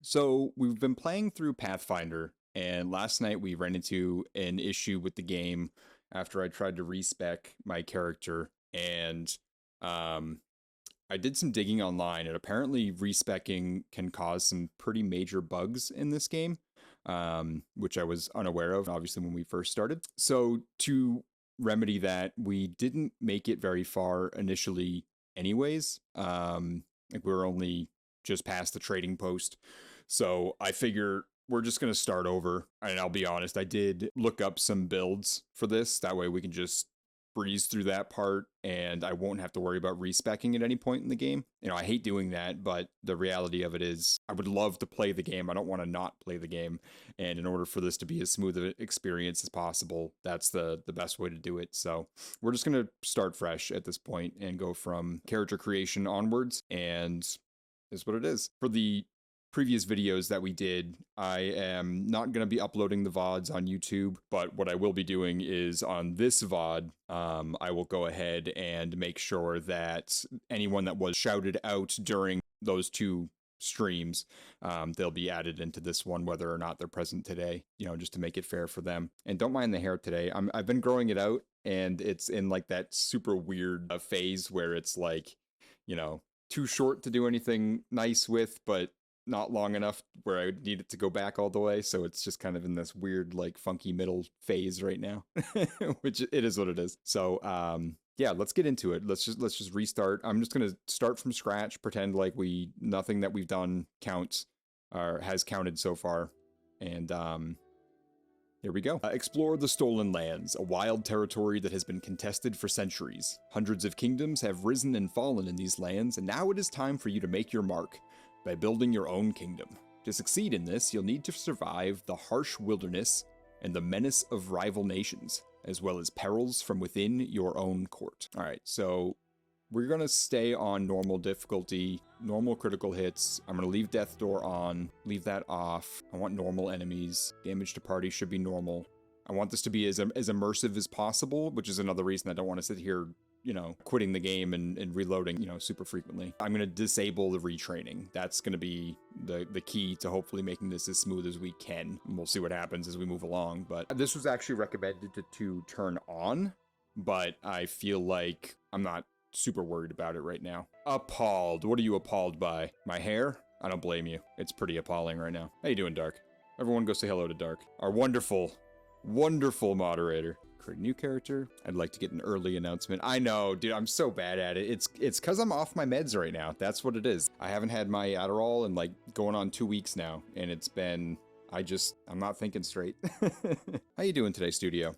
So we've been playing through Pathfinder, and last night we ran into an issue with the game after I tried to respec my character, and um, I did some digging online, and apparently respecing can cause some pretty major bugs in this game, which I was unaware of, obviously, when we first started. So to remedy that, we didn't make it very far initially anyways. Like we were only just past the trading post. So I figure we're just going to start over. And I'll be honest, I did look up some builds for this. That way we can just breeze through that part and I won't have to worry about respecking at any point in the game. You know, I hate doing that, but the reality of it is I would love to play the game. I don't want to not play the game. And in order for this to be as smooth an experience as possible, that's the best way to do it. So we're just going to start fresh at this point and go from character creation onwards, and is what it is. For the previous videos that we did, I am not going to be uploading the VODs on YouTube, but what I will be doing is on this VOD, I will go ahead and make sure that anyone that was shouted out during those two streams, they'll be added into this one, whether or not they're present today, you know, just to make it fair for them. And don't mind the hair today. I've been growing it out, and it's in like that super weird phase where it's like, you know, too short to do anything nice with, but not long enough where I would need it to go back all the way. So it's just kind of in this weird, like funky middle phase right now, which it is what it is. So, yeah, let's get into it. Let's just restart. I'm just going to start from scratch, pretend like nothing that we've done counts or has counted so far. And, here we go. Explore the Stolen Lands, a wild territory that has been contested for centuries. Hundreds of kingdoms have risen and fallen in these lands, and now it is time for you to make your mark by building your own kingdom. To succeed in this, you'll need to survive the harsh wilderness and the menace of rival nations, as well as perils from within your own court. All right, so we're going to stay on normal difficulty, normal critical hits. I'm going to leave Death Door on, leave that off. I want normal enemies. Damage to party should be normal. I want this to be as immersive as possible, which is another reason I don't want to sit here, you know, quitting the game and reloading, you know, super frequently. I'm going to disable the retraining. That's going to be the key to hopefully making this as smooth as we can. And we'll see what happens as we move along. But this was actually recommended to turn on, but I feel like I'm not super worried about it right now. Appalled. What are you appalled by? My hair? I don't blame you. It's pretty appalling right now. How you doing, Dark? Everyone go say hello to Dark. Our wonderful moderator. Create a new character. I'd like to get an early announcement. I know, dude, I'm so bad at it. It's because I'm off my meds right now. That's what it is. I haven't had my Adderall in like going on 2 weeks now, and it's been, I'm not thinking straight. How you doing today, studio?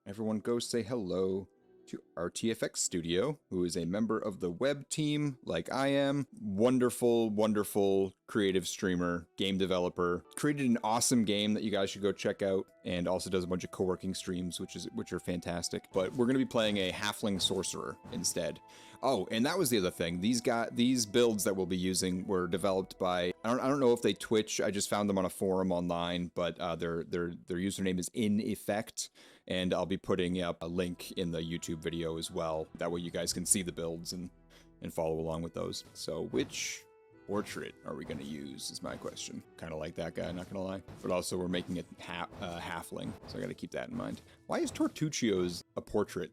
Everyone go say hello to RTFX Studio, who is a member of the web team like I am. Wonderful, wonderful creative streamer, game developer. Created an awesome game that you guys should go check out, and also does a bunch of co-working streams, which are fantastic. But we're going to be playing a halfling sorcerer instead. Oh, and that was the other thing. These builds that we'll be using were developed by, I don't know if they Twitch. I just found them on a forum online, but their username is In Effect. And I'll be putting up a link in the YouTube video as well. That way you guys can see the builds and follow along with those. So which portrait are we going to use is my question. Kind of like that guy, not going to lie. But also we're making it halfling, so I got to keep that in mind. Why is Tortuccio's a portrait?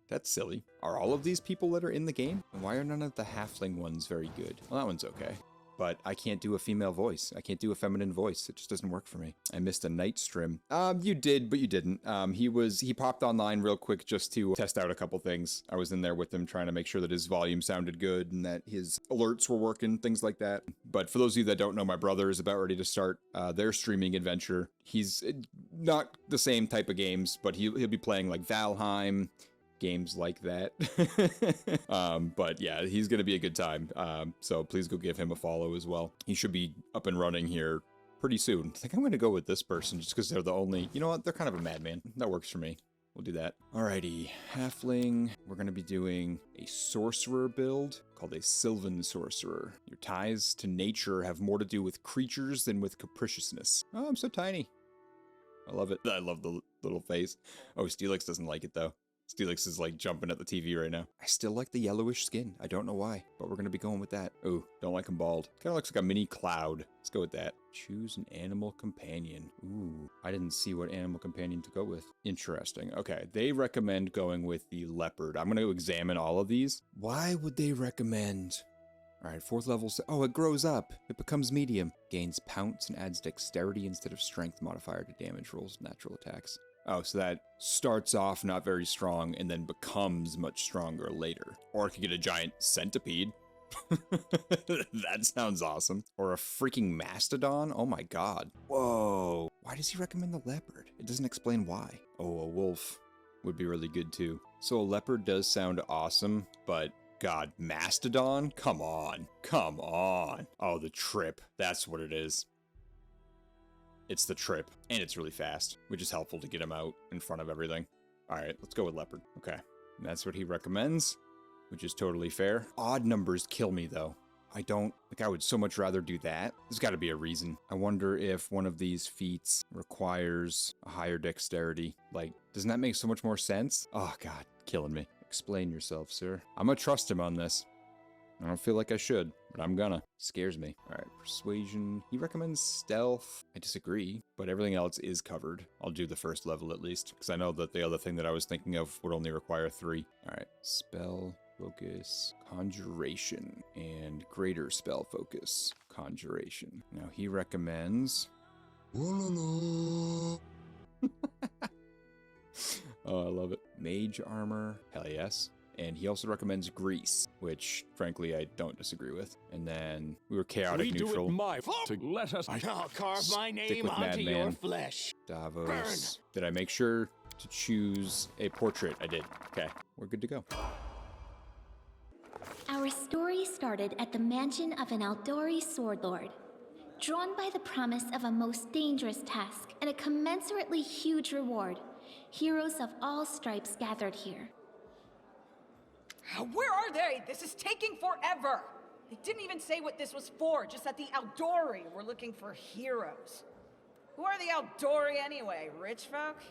That's silly. Are all of these people that are in the game? And why are none of the halfling ones very good? Well, that one's okay. But I can't do a female voice. I can't do a feminine voice. It just doesn't work for me. I missed a night stream. You did, but you didn't. He popped online real quick just to test out a couple things. I was in there with him trying to make sure that his volume sounded good and that his alerts were working, things like that. But for those of you that don't know, my brother is about ready to start their streaming adventure. He's not the same type of games, but he'll be playing like Valheim, games like that. But yeah, he's gonna be a good time, so please go give him a follow as well. He should be up and running here pretty soon. I think I'm gonna go with this person just because they're the only, you know what, they're kind of a madman. That works for me. We'll do that. Alrighty, halfling. We're gonna be doing a sorcerer build called a Sylvan Sorcerer. Your ties to nature have more to do with creatures than with capriciousness. Oh, I'm so tiny. I love it. I love the little face. Oh, Steelyx doesn't like it though. Steelyx is like jumping at the TV right now. I still like the yellowish skin. I don't know why, but we're gonna be going with that. Oh, don't like him bald. Kind of looks like a mini cloud. Let's go with that. Choose an animal companion. Ooh, I didn't see what animal companion to go with. Interesting. Okay, they recommend going with the leopard. I'm gonna examine all of these. Why would they recommend? All right, 4th level. Oh, it grows up. It becomes medium. Gains pounce and adds dexterity instead of strength modifier to damage rolls, natural attacks. Oh, so that starts off not very strong and then becomes much stronger later. Or it could get a giant centipede. That sounds awesome. Or a freaking mastodon? Oh my god. Whoa. Why does he recommend the leopard? It doesn't explain why. Oh, a wolf would be really good too. So a leopard does sound awesome, but god, mastodon? Come on. Come on. Oh, the trip. That's what it is. It's the trip, and it's really fast, which is helpful to get him out in front of everything. All right, let's go with leopard. Okay, and that's what he recommends, which is totally fair. Odd numbers kill me, though. I would so much rather do that. There's got to be a reason. I wonder if one of these feats requires a higher dexterity. Like, doesn't that make so much more sense? Oh, God, killing me. Explain yourself, sir. I'm gonna trust him on this. I don't feel like I should, but I'm gonna. Scares me. All right, persuasion. He recommends stealth. I disagree, but everything else is covered. I'll do the 1st level at least, because I know that the other thing that I was thinking of would only require 3. All right, spell, focus, conjuration, and greater spell focus, conjuration. Now he recommends... Oh, I love it. Mage armor. Hell yes. And he also recommends grease, which, frankly, I don't disagree with. And then we were chaotic neutral. Let us. I'll carve my name onto Madman. your flesh. Davos. Burn. Did I make sure to choose a portrait? I did. Okay, we're good to go. Our story started at the mansion of an Aldori sword lord. Drawn by the promise of a most dangerous task and a commensurately huge reward, heroes of all stripes gathered here. Where are they? This is taking forever! They didn't even say what this was for, just that the Aldori were looking for heroes. Who are the Aldori anyway? Rich folk?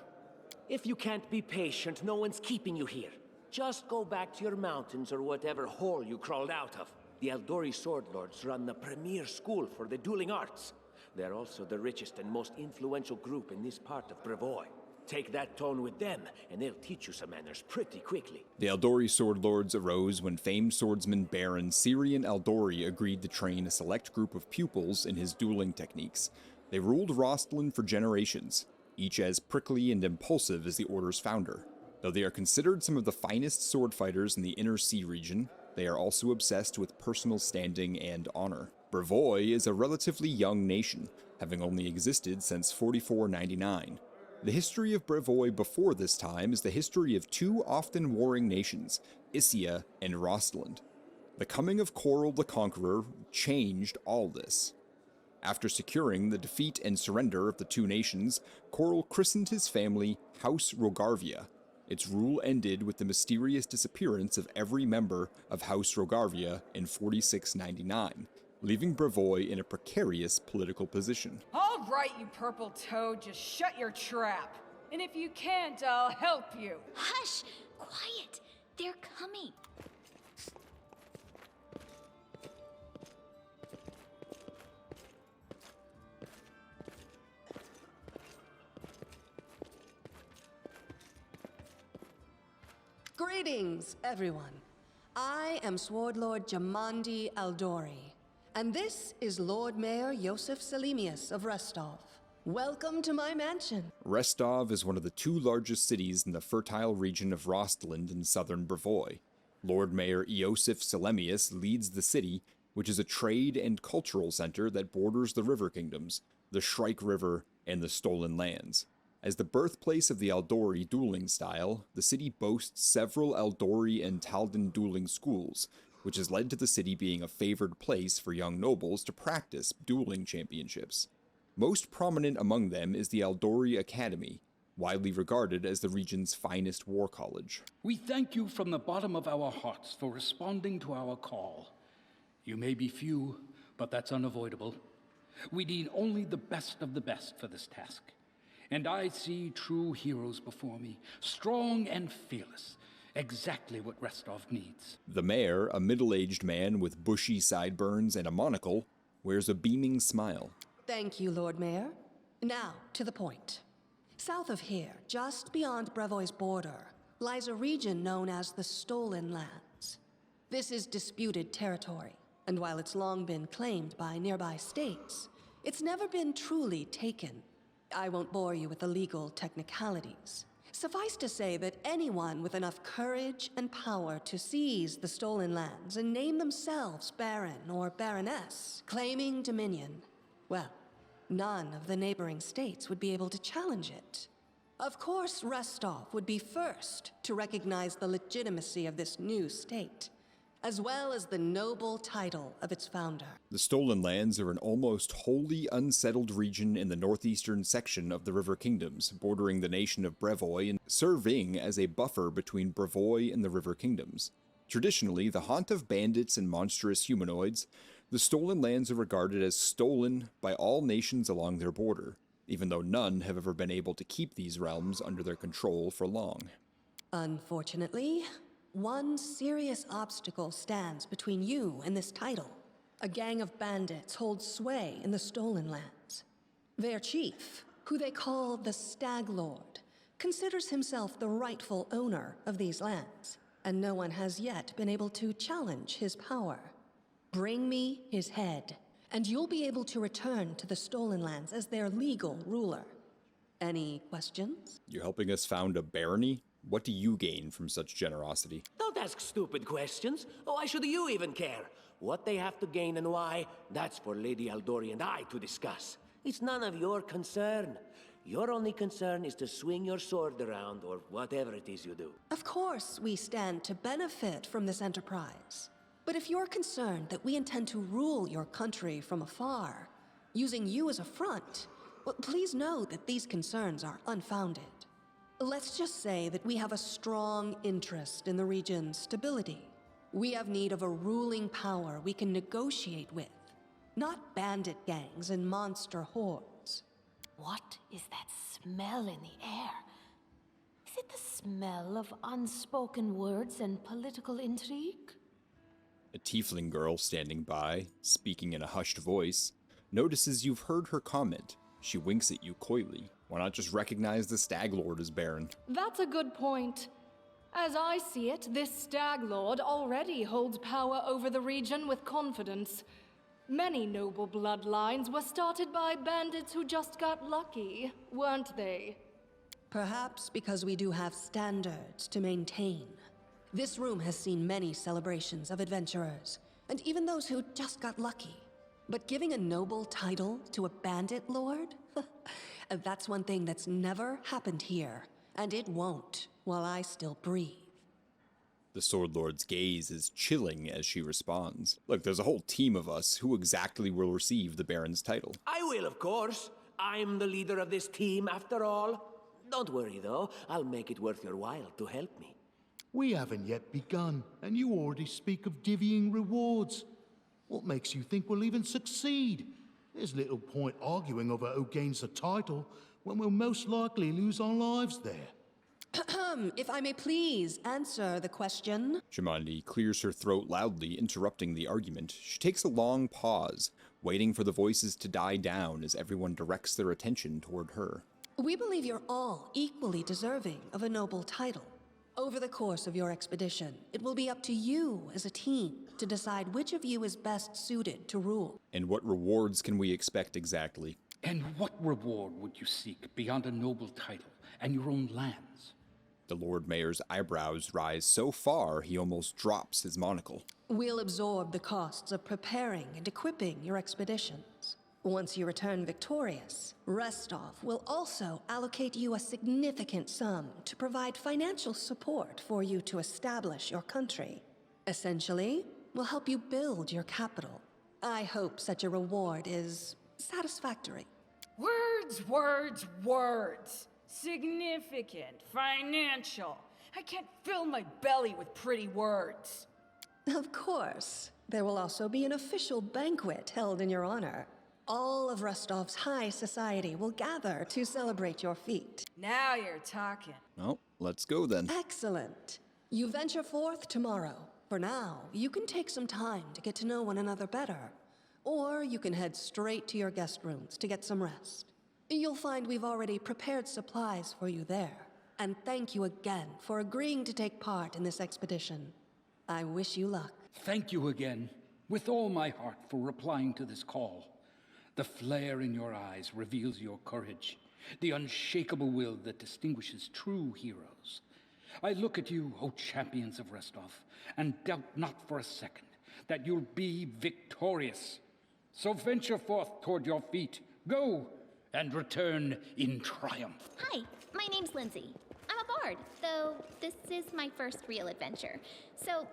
If you can't be patient, no one's keeping you here. Just go back to your mountains or whatever hole you crawled out of. The Aldori sword lords run the premier school for the dueling arts. They're also the richest and most influential group in this part of Brevoy. Take that tone with them, and they'll teach you some manners pretty quickly. The Aldori sword lords arose when famed swordsman Baron Syrian Aldori agreed to train a select group of pupils in his dueling techniques. They ruled Rostland for generations, each as prickly and impulsive as the Order's founder. Though they are considered some of the finest sword fighters in the Inner Sea region, they are also obsessed with personal standing and honor. Brevoy is a relatively young nation, having only existed since 4499. The history of Brevoy before this time is the history of 2 often warring nations, Issia and Rostland. The coming of Coral the Conqueror changed all this. After securing the defeat and surrender of the 2 nations, Coral christened his family House Rogarvia. Its rule ended with the mysterious disappearance of every member of House Rogarvia in 4699, leaving Brevoy in a precarious political position. All right, you purple toad, just shut your trap. And if you can't, I'll help you. Hush! Quiet! They're coming. Greetings, everyone. I am Sword Lord Jamandi Aldori, and this is Lord Mayor Yosef Selimius of Restov. Welcome to my mansion. Restov is one of the 2 largest cities in the fertile region of Rostland in southern Brevoy. Lord Mayor Yosef Selimius leads the city, which is a trade and cultural center that borders the river kingdoms, the Shrike River, and the Stolen Lands. As the birthplace of the Aldori dueling style, the city boasts several Aldori and Taldan dueling schools, which has led to the city being a favored place for young nobles to practice dueling championships. Most prominent among them is the Aldori Academy, widely regarded as the region's finest war college. We thank you from the bottom of our hearts for responding to our call. You may be few, but that's unavoidable. We need only the best of the best for this task. And I see true heroes before me, strong and fearless. Exactly what Restov needs. The mayor, a middle-aged man with bushy sideburns and a monocle, wears a beaming smile. Thank you, Lord Mayor. Now, to the point. South of here, just beyond Brevoy's border, lies a region known as the Stolen Lands. This is disputed territory, and while it's long been claimed by nearby states, it's never been truly taken. I won't bore you with the legal technicalities. Suffice to say that anyone with enough courage and power to seize the Stolen Lands and name themselves Baron or Baroness, claiming dominion, well, none of the neighboring states would be able to challenge it. Of course, Restov would be first to recognize the legitimacy of this new state, as well as the noble title of its founder. The Stolen Lands are an almost wholly unsettled region in the northeastern section of the River Kingdoms, bordering the nation of Brevoy and serving as a buffer between Brevoy and the River Kingdoms. Traditionally, the haunt of bandits and monstrous humanoids, the Stolen Lands are regarded as stolen by all nations along their border, even though none have ever been able to keep these realms under their control for long. Unfortunately, one serious obstacle stands between you and this title. A gang of bandits holds sway in the Stolen Lands. Their chief, who they call the Stag Lord, considers himself the rightful owner of these lands, and no one has yet been able to challenge his power. Bring me his head, and you'll be able to return to the Stolen Lands as their legal ruler. Any questions? You're helping us found a barony? What do you gain from such generosity? Don't ask stupid questions. Why should you even care? What they have to gain and why, that's for Lady Aldori and I to discuss. It's none of your concern. Your only concern is to swing your sword around, or whatever it is you do. Of course, we stand to benefit from this enterprise. But if you're concerned that we intend to rule your country from afar, using you as a front, well, please know that these concerns are unfounded. Let's just say that we have a strong interest in the region's stability. We have need of a ruling power we can negotiate with, not bandit gangs and monster hordes. What is that smell in the air? Is it the smell of unspoken words and political intrigue? A tiefling girl standing by, speaking in a hushed voice, notices you've heard her comment. She winks at you coyly. Why not just recognize the Stag Lord as Baron? That's a good point. As I see it, this Stag Lord already holds power over the region with confidence. Many noble bloodlines were started by bandits who just got lucky, weren't they? Perhaps because we do have standards to maintain. This room has seen many celebrations of adventurers, and even those who just got lucky. But giving a noble title to a bandit lord? That's one thing that's never happened here, and it won't while I still breathe. The Sword Lord's gaze is chilling as she responds. Look, there's a whole team of us. Who exactly will receive the Baron's title? I will, of course. I'm the leader of this team, after all. Don't worry, though. I'll make it worth your while to help me. We haven't yet begun, and you already speak of divvying rewards. What makes you think we'll even succeed? There's little point arguing over who gains the title when we'll most likely lose our lives there. If I may please answer the question. Jamandi clears her throat loudly, interrupting the argument. She takes a long pause, waiting for the voices to die down as everyone directs their attention toward her. We believe you're all equally deserving of a noble title. Over the course of your expedition, it will be up to you as a team to decide which of you is best suited to rule. And what rewards can we expect exactly? And what reward would you seek beyond a noble title and your own lands? The Lord Mayor's eyebrows rise so far he almost drops his monocle. We'll absorb the costs of preparing and equipping your expeditions. Once you return victorious, Restov will also allocate you a significant sum to provide financial support for you to establish your country. Essentially, we'll help you build your capital. I hope such a reward is satisfactory. Words, words, words. Significant, financial. I can't fill my belly with pretty words. Of course. There will also be an official banquet held in your honor. All of Rostov's high society will gather to celebrate your feat. Now you're talking. Well, let's go then. Excellent. You venture forth tomorrow. For now, you can take some time to get to know one another better. Or you can head straight to your guest rooms to get some rest. You'll find we've already prepared supplies for you there. And thank you again for agreeing to take part in this expedition. I wish you luck. Thank you again, with all my heart, for replying to this call. The flare in your eyes reveals your courage, the unshakable will that distinguishes true heroes. I look at you, O champions of Rostov, and doubt not for a second that you'll be victorious. So venture forth toward your feet. Go, and return in triumph. Hi, my name's Lindsay. I'm a bard, though this is my first real adventure. So,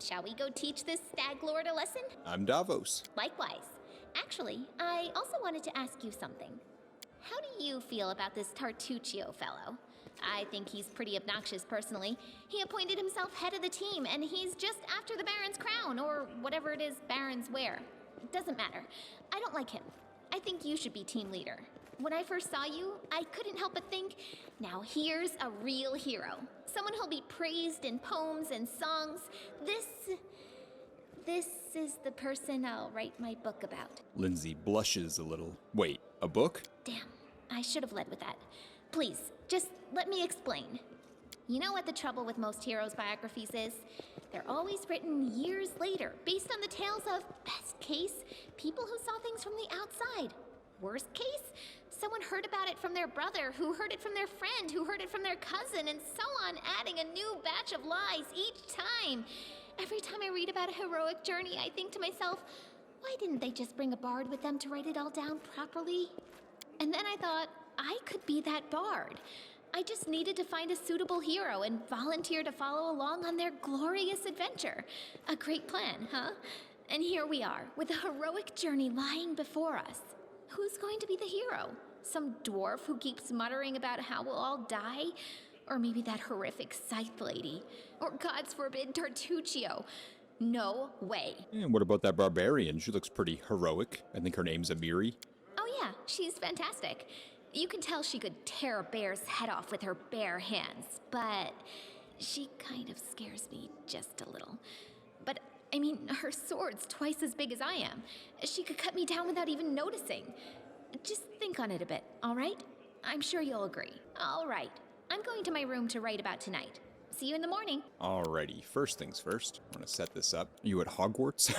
shall we go teach this stag lord a lesson? I'm Davos. Likewise. Actually, I also wanted to ask you something. How do you feel about this Tartuccio fellow? I think he's pretty obnoxious personally. He appointed himself head of the team, and he's just after the Baron's crown, or whatever it is barons wear. It doesn't matter. I don't like him. I think you should be team leader. When I first saw you, I couldn't help but think, now here's a real hero. Someone who'll be praised in poems and songs. This is the person I'll write my book about. Lindsay blushes a little. Wait, a book? Damn, I should have led with that. Please, just let me explain. You know what the trouble with most heroes' biographies is? They're always written years later, based on the tales of, best case, people who saw things from the outside. Worst case, someone heard about it from their brother, who heard it from their friend, who heard it from their cousin, and so on, adding a new batch of lies each time. Every time I read about a heroic journey, I think to myself, why didn't they just bring a bard with them to write it all down properly? And then I thought, I could be that bard. I just needed to find a suitable hero and volunteer to follow along on their glorious adventure. A great plan, huh? And here we are, with a heroic journey lying before us. Who's going to be the hero? Some dwarf who keeps muttering about how we'll all die? Or maybe that horrific scythe lady? Or God's forbid, Tartuccio? No way. And what about that barbarian? She looks pretty heroic. I think her name's Amiri. Oh yeah, she's fantastic. You can tell she could tear a bear's head off with her bare hands, but she kind of scares me just a little. But, I mean, her sword's twice as big as I am. She could cut me down without even noticing. Just think on it a bit, all right? I'm sure you'll agree. All right, I'm going to my room to write about tonight. See you in the morning. Alrighty, first things first. I want to set this up. Are you at Hogwarts?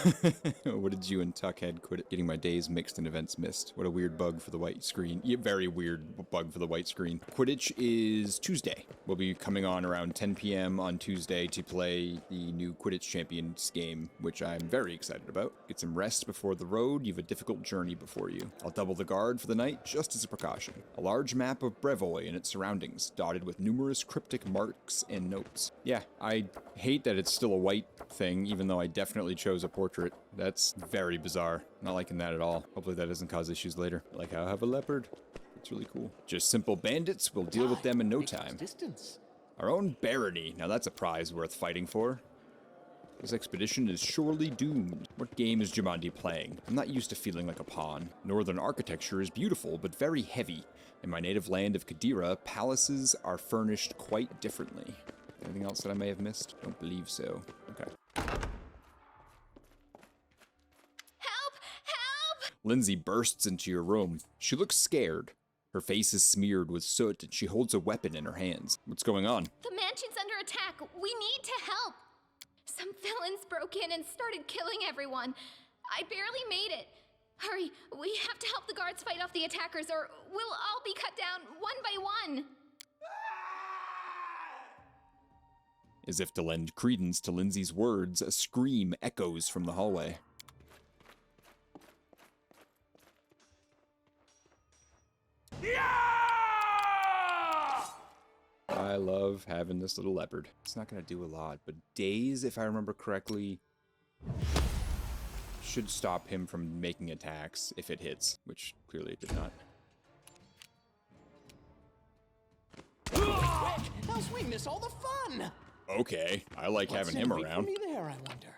What did you and Tuckhead quit? Getting my days mixed and events missed. What a weird bug for the white screen. Yeah, very weird bug for the white screen. Quidditch is Tuesday. We'll be coming on around 10 p.m. on Tuesday to play the new Quidditch Champions game, which I'm very excited about. Get some rest before the road. You have a difficult journey before you. I'll double the guard for the night, just as a precaution. A large map of Brevoy and its surroundings, dotted with numerous cryptic marks and notes. Yeah, I hate that it's still a white thing, even though I definitely chose a portrait. That's very bizarre. Not liking that at all. Hopefully that doesn't cause issues later. Like how I have a leopard. It's really cool. Just simple bandits. We'll deal with them in no time. Our own barony. Now that's a prize worth fighting for. This expedition is surely doomed. What game is Jumanji playing? I'm not used to feeling like a pawn. Northern architecture is beautiful, but very heavy. In my native land of Kadira, palaces are furnished quite differently. Anything else that I may have missed? Don't believe so. Okay. Help! Help! Lindsay bursts into your room. She looks scared. Her face is smeared with soot and she holds a weapon in her hands. What's going on? The mansion's under attack. We need to help. Some villains broke in and started killing everyone. I barely made it. Hurry, we have to help the guards fight off the attackers or we'll all be cut down one by one. As if to lend credence to Lindsay's words, a scream echoes from the hallway. I love having this little leopard. It's not gonna do a lot, but daze, if I remember correctly, should stop him from making attacks if it hits, which clearly it did not. Else we miss all the fun. Okay, I like having him around. There, I wonder.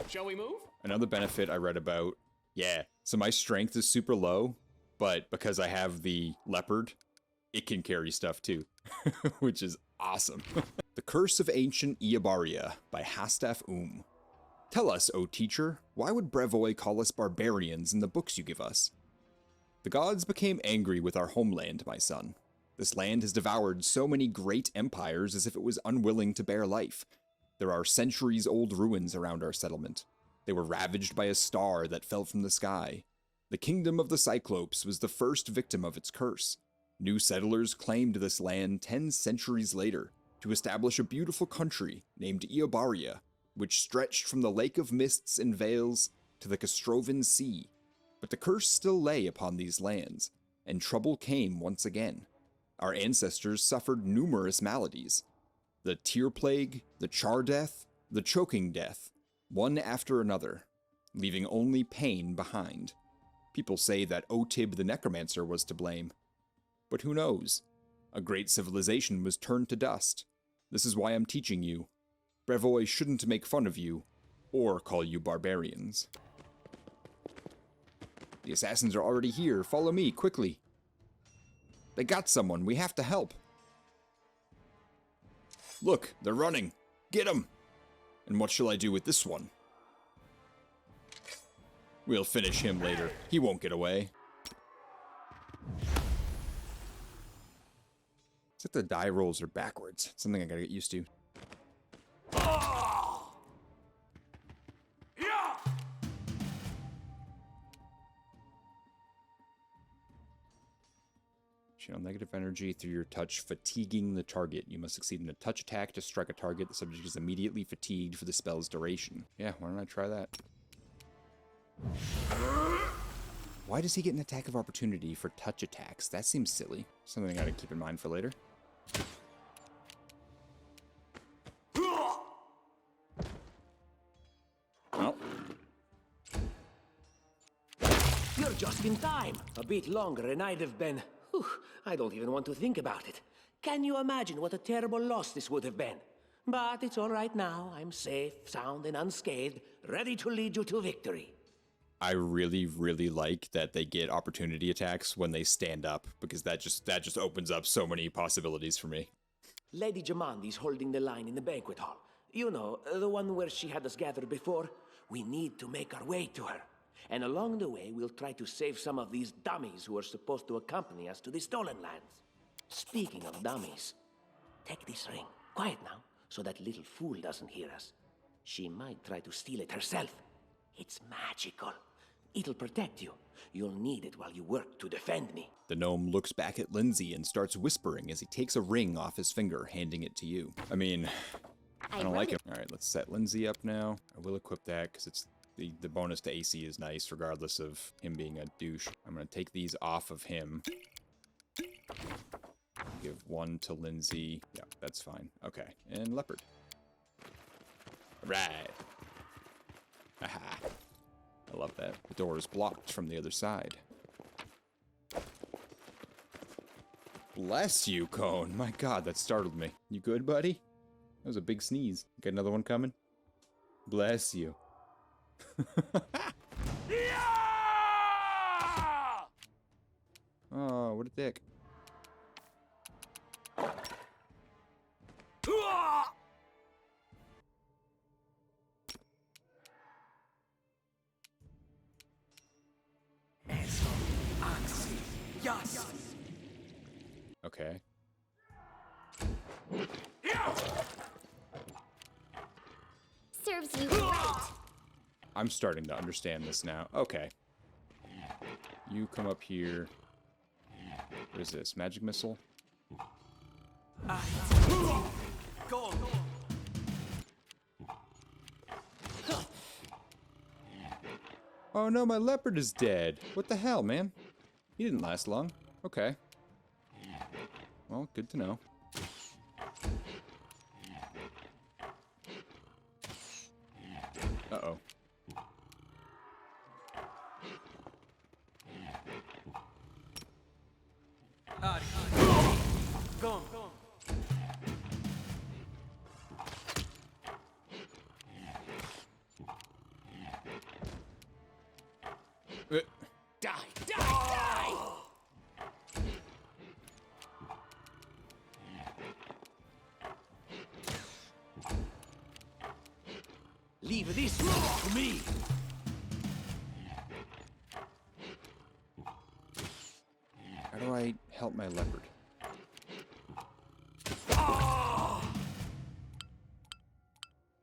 Shall we move? Another benefit I read about Yeah, so my strength is super low, but because I have the leopard, it can carry stuff too, which is awesome. The Curse of Ancient Eobaria by Hastaf Tell us, O teacher, why would Brevoy call us barbarians in the books you give us? The gods became angry with our homeland, my son. This land has devoured so many great empires as if it was unwilling to bear life. There are centuries-old ruins around our settlement. They were ravaged by a star that fell from the sky. The kingdom of the Cyclopes was the first victim of its curse. New settlers claimed this land 10 centuries later to establish a beautiful country named Eobaria, which stretched from the Lake of Mists and Veils to the Castrovan Sea. But the curse still lay upon these lands, and trouble came once again. Our ancestors suffered numerous maladies. The tear plague, the char death, the choking death, one after another, leaving only pain behind. People say that Otib the Necromancer was to blame. But who knows? A great civilization was turned to dust. This is why I'm teaching you. Brevoy shouldn't make fun of you, or call you barbarians. The assassins are already here. Follow me, quickly. They got someone. We have to help. Look, they're running. Get them. And what shall I do with this one? We'll finish him later. He won't get away. It's like the die rolls are backwards. Something I gotta get used to. Channel negative energy through your touch, fatiguing the target. You must succeed in a touch attack to strike a target. The subject is immediately fatigued for the spell's duration. Yeah, why don't I try that? Why does he get an attack of opportunity for touch attacks? That seems silly. Something I gotta keep in mind for later. Oh. You're just in time. A bit longer and I'd have been... Whew, I don't even want to think about it. Can you imagine what a terrible loss this would have been? But it's all right now. I'm safe, sound, and unscathed, ready to lead you to victory. I really, really like that they get opportunity attacks when they stand up, because that just opens up so many possibilities for me. Lady Jamandi's holding the line in the banquet hall. You know, the one where she had us gathered before. We need to make our way to her. And along the way, we'll try to save some of these dummies who are supposed to accompany us to the stolen lands. Speaking of dummies, take this ring. Quiet now, so that little fool doesn't hear us. She might try to steal it herself. It's magical. It'll protect you. You'll need it while you work to defend me. The gnome looks back at Lindsay and starts whispering as he takes a ring off his finger, handing it to you. I mean, I don't like it. All right, let's set Lindsay up now. I will equip that because it's the bonus to AC is nice regardless of him being a douche. I'm going to take these off of him. Give one to Lindsay. Yeah, that's fine. Okay, and Leopard. Right. Aha. I love that. The door is blocked from the other side. Bless you, Cone. My god, that startled me. You good, buddy? That was a big sneeze. Got another one coming? Bless you. Oh, what a dick. Okay. Serves you right. I'm starting to understand this now. Okay. You come up here. What is this? Magic missile? Go. Oh no, my leopard is dead. What the hell, man? He didn't last long. Okay. Well, good to know. Uh-oh. Go. Die! Die! Die! Leave this to me! How do I help my leopard?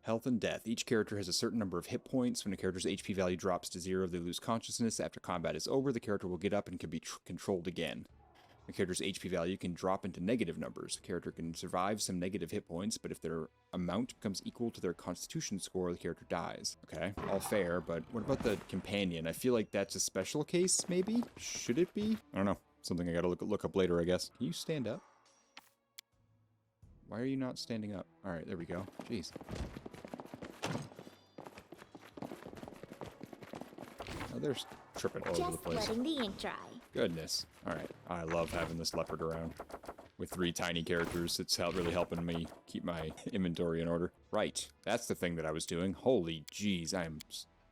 Health and death. Each character has a certain number of hit points. When a character's HP value drops to 0, they lose consciousness. After combat is over, the character will get up and can be controlled again. A character's HP value can drop into negative numbers. A character can survive some negative hit points, but if their amount becomes equal to their constitution score, the character dies. Okay, all fair, but what about the companion? I feel like that's a special case, maybe? Should it be? I don't know. Something I gotta look up later, I guess. Can you stand up? Why are you not standing up? Alright, there we go. Jeez. Oh, there's tripping all over the place. Just letting the ink dry. Goodness. Alright, I love having this leopard around. With 3 tiny characters, it's really helping me keep my inventory in order. Right, that's the thing that I was doing. Holy jeez, I'm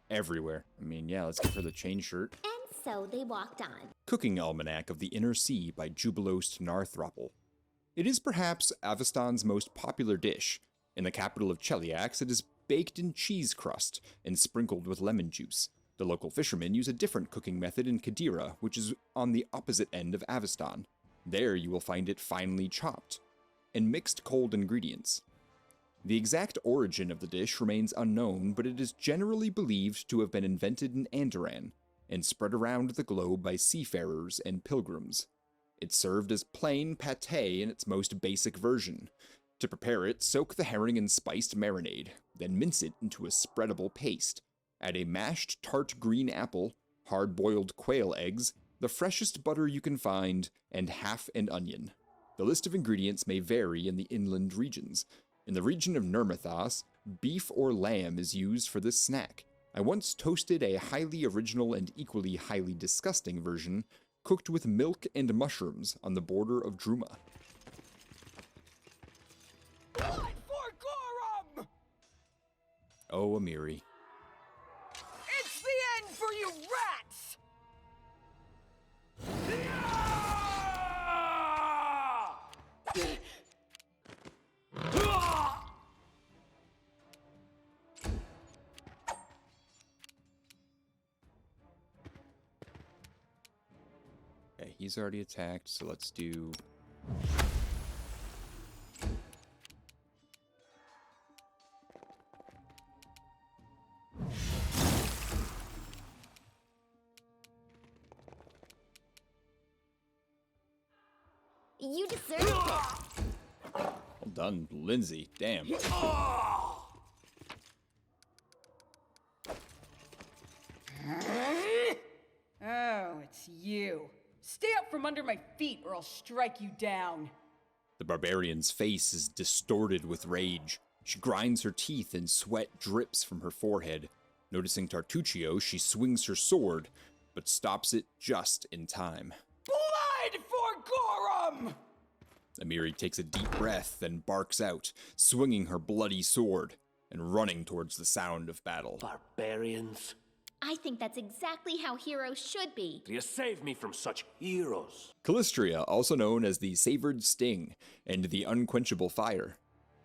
everywhere. I mean, yeah, let's give her the chain shirt. And so they walked on. Cooking Almanac of the Inner Sea by Jubilost Narthropple. It is perhaps Avestan's most popular dish. In the capital of Cheliax, it is baked in cheese crust and sprinkled with lemon juice. The local fishermen use a different cooking method in Kadira, which is on the opposite end of Avestan. There you will find it finely chopped and mixed cold ingredients. The exact origin of the dish remains unknown, but it is generally believed to have been invented in Andoran and spread around the globe by seafarers and pilgrims. It's served as plain pâté in its most basic version. To prepare it, soak the herring in spiced marinade, then mince it into a spreadable paste. Add a mashed tart green apple, hard-boiled quail eggs, the freshest butter you can find, and half an onion. The list of ingredients may vary in the inland regions. In the region of Nurmathas, beef or lamb is used for this snack. I once toasted a highly original and equally highly disgusting version, cooked with milk and mushrooms on the border of Druma. Blood for Gorum! Oh, Amiri. It's the end for you rats! Okay, he's already attacked, so let's do... You deserve it. Well done, Lindsay. Damn. Oh, it's you. Stay up from under my feet or I'll strike you down. The barbarian's face is distorted with rage. She grinds her teeth and sweat drips from her forehead. Noticing Tartuccio, she swings her sword, but stops it just in time. Blood for Gorum! Amiri takes a deep breath, then barks out, swinging her bloody sword and running towards the sound of battle. Barbarians. I think that's exactly how heroes should be. You save me from such heroes. Callistria, also known as the Savored Sting and the Unquenchable Fire,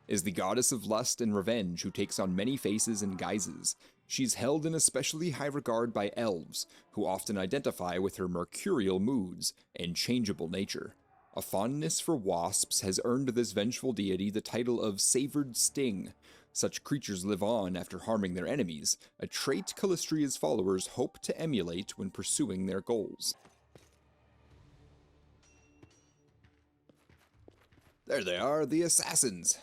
is the goddess of lust and revenge who takes on many faces and guises. She's held in especially high regard by elves, who often identify with her mercurial moods and changeable nature. A fondness for wasps has earned this vengeful deity the title of Savored Sting. Such creatures live on after harming their enemies, a trait Callistria's followers hope to emulate when pursuing their goals. There they are, the assassins!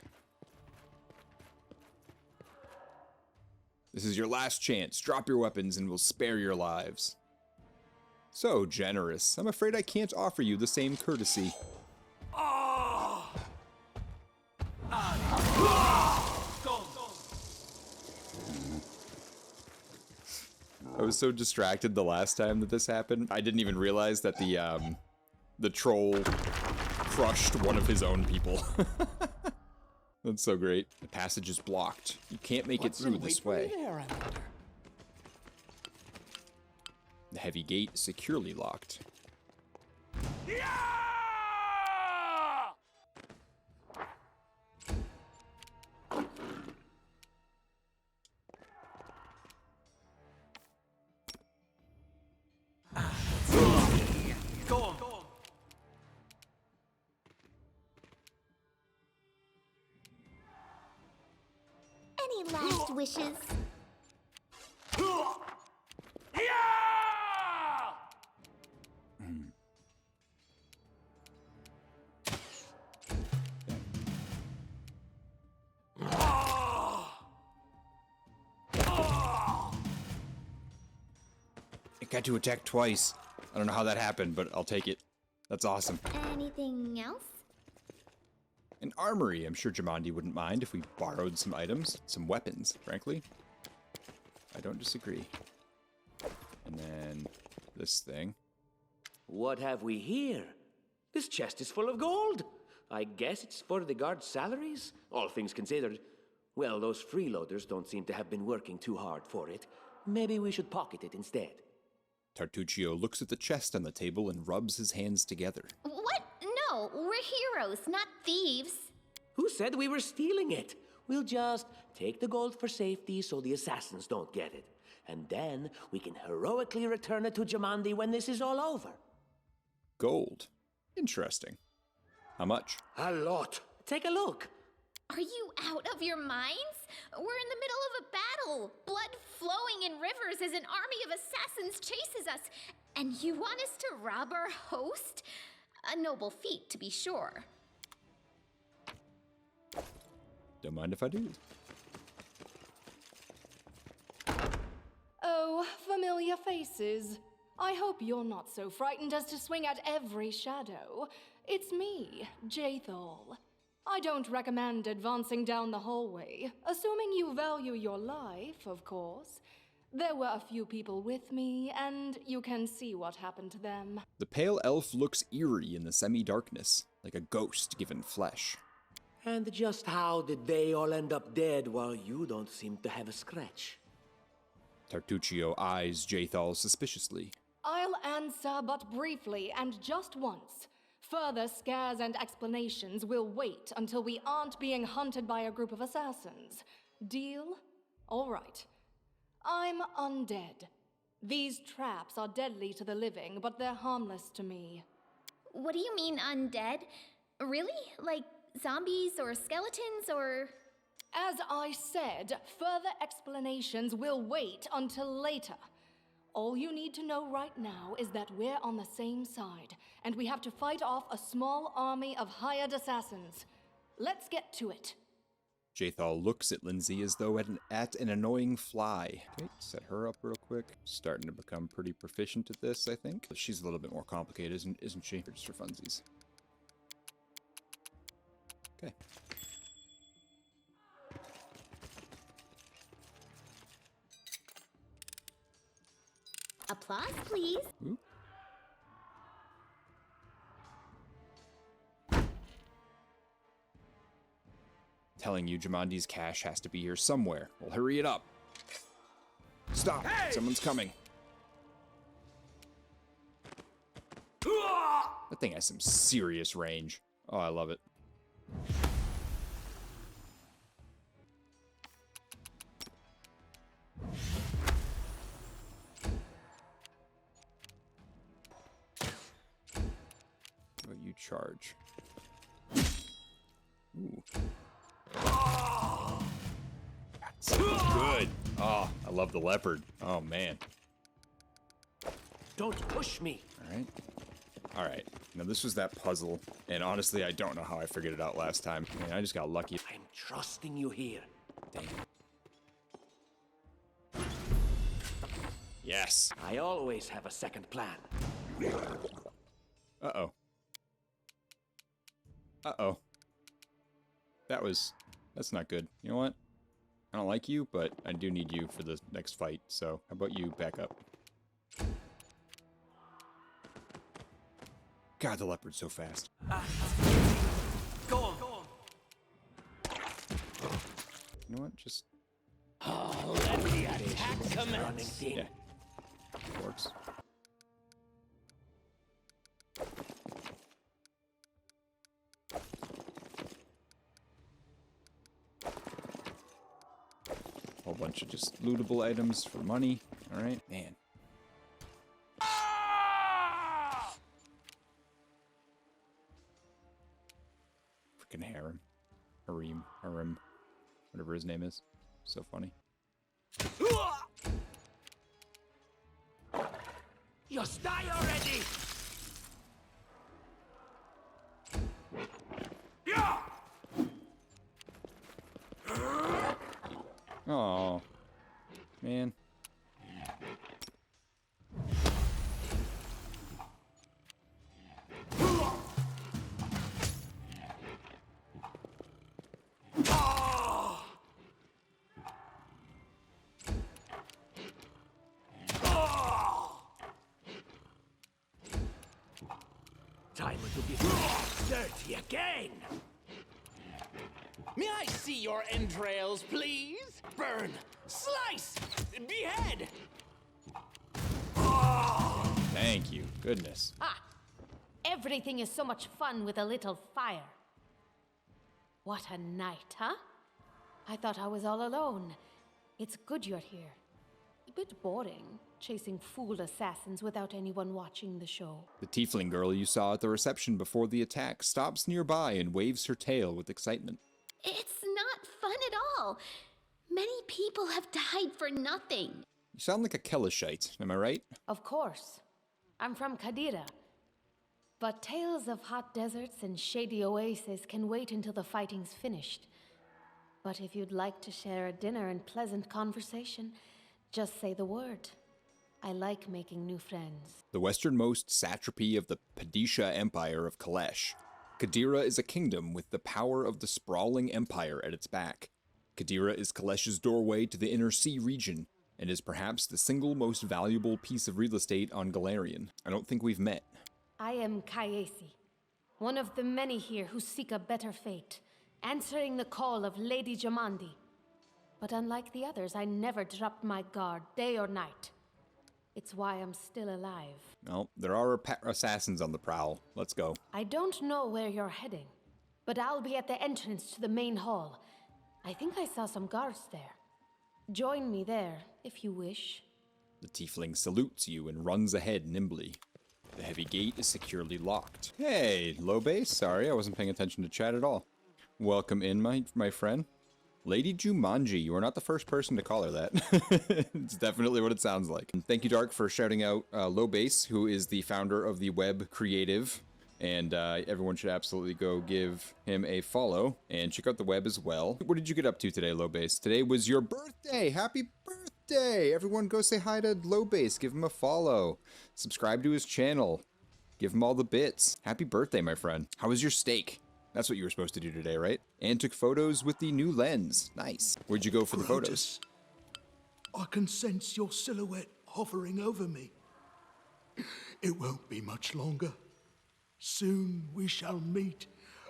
This is your last chance. Drop your weapons and we'll spare your lives. So generous. I'm afraid I can't offer you the same courtesy. I was so distracted the last time that this happened. I didn't even realize that the troll crushed one of his own people. That's so great. The passage is blocked. You can't make it through this way. The heavy gate is securely locked. Go on. Any last wishes? It got to attack twice. I don't know how that happened, but I'll take it. That's awesome. Anything else? An armory. I'm sure Jamandi wouldn't mind if we borrowed some items, some weapons, frankly. I don't disagree. And then this thing. What have we here? This chest is full of gold. I guess it's for the guards' salaries, all things considered. Well, those freeloaders don't seem to have been working too hard for it. Maybe we should pocket it instead. Tartuccio looks at the chest on the table and rubs his hands together. What? No, we're heroes, not thieves. Who said we were stealing it? We'll just take the gold for safety so the assassins don't get it. And then we can heroically return it to Jamandi when this is all over. Gold. Interesting. How much? A lot. Take a look. Are you out of your minds? We're in the middle of a battle. Blood flowing in rivers as an army of assassins chases us. And you want us to rob our host? A noble feat, to be sure. Don't mind if I do. Oh, familiar faces. I hope you're not so frightened as to swing at every shadow. It's me, Jathal. I don't recommend advancing down the hallway, assuming you value your life, of course. There were a few people with me, and you can see what happened to them. The pale elf looks eerie in the semi-darkness, like a ghost given flesh. And just how did they all end up dead while you don't seem to have a scratch? Tartuccio eyes Jathal suspiciously. I'll answer but briefly and just once. Further scares and explanations will wait until we aren't being hunted by a group of assassins. Deal? All right. I'm undead. These traps are deadly to the living, but they're harmless to me. What do you mean, undead? Really? Like zombies or skeletons or... As I said, further explanations will wait until later. All you need to know right now is that we're on the same side, and we have to fight off a small army of hired assassins. Let's get to it. Jathal looks at Lindsay as though at an annoying fly. Okay, set her up real quick. Starting to become pretty proficient at this, I think. She's a little bit more complicated, isn't she? Just for funsies. Okay. Applause, please. Ooh. Telling you Jamandi's cache has to be here somewhere. Well, hurry it up. Stop! Hey! Someone's coming. That thing has some serious range. Oh, I love it. Oh, you charge. Ooh. That's good. Oh, I love the leopard. Oh, man. Don't push me. All right. All right. Now, this was that puzzle, and honestly, I don't know how I figured it out last time. I mean, I just got lucky. I'm trusting you here. Dang it. Yes. I always have a second plan. Uh-oh. Uh-oh. That's not good. You know what? I don't like you, but I do need you for the next fight, so how about you back up? God, the leopard's so fast. Go on. You know what? Just... Oh, let the attack commence. Yeah. Works. bunch of just lootable items for money. All right, man. Freaking harem, whatever his name is. So funny. Just die already! Oh, man. Time to be dirty again! May I see your entrails, please? Burn! Slice! Behead! Thank you. Goodness. Ah! Everything is so much fun with a little fire. What a night, huh? I thought I was all alone. It's good you're here. A bit boring, chasing fool assassins without anyone watching the show. The tiefling girl you saw at the reception before the attack stops nearby and waves her tail with excitement. It's not fun at all. Many people have died for nothing. You sound like a Kelishite, am I right? Of course. I'm from Kadira. But tales of hot deserts and shady oases can wait until the fighting's finished. But if you'd like to share a dinner and pleasant conversation, just say the word. I like making new friends. The westernmost satrapy of the Padisha Empire of Kalesh. Kadira is a kingdom with the power of the sprawling empire at its back. Kadira is Kalesh's doorway to the Inner Sea region, and is perhaps the single most valuable piece of real estate on Galarian. I don't think we've met. I am Kayesi, one of the many here who seek a better fate, answering the call of Lady Jamandi. But unlike the others, I never dropped my guard, day or night. It's why I'm still alive. Well, there are assassins on the prowl. Let's go. I don't know where you're heading, but I'll be at the entrance to the main hall. I think I saw some guards there. Join me there, if you wish. The tiefling salutes you and runs ahead nimbly. The heavy gate is securely locked. Hey, low base. Sorry, I wasn't paying attention to chat at all. Welcome in, my friend. Lady Jumanji, you are not the first person to call her that. It's definitely what it sounds like. And thank you, Dark, for shouting out Low Base, who is the founder of the Web Creative. And everyone should absolutely go give him a follow and check out the web as well. What did you get up to today, Low Base? Today was your birthday. Happy birthday. Everyone go say hi to Low Base. Give him a follow. Subscribe to his channel. Give him all the bits. Happy birthday, my friend. How was your steak? That's what you were supposed to do today, right? And took photos with the new lens. Nice. Where'd you go for the photos? I can sense your silhouette hovering over me. It won't be much longer. Soon we shall meet,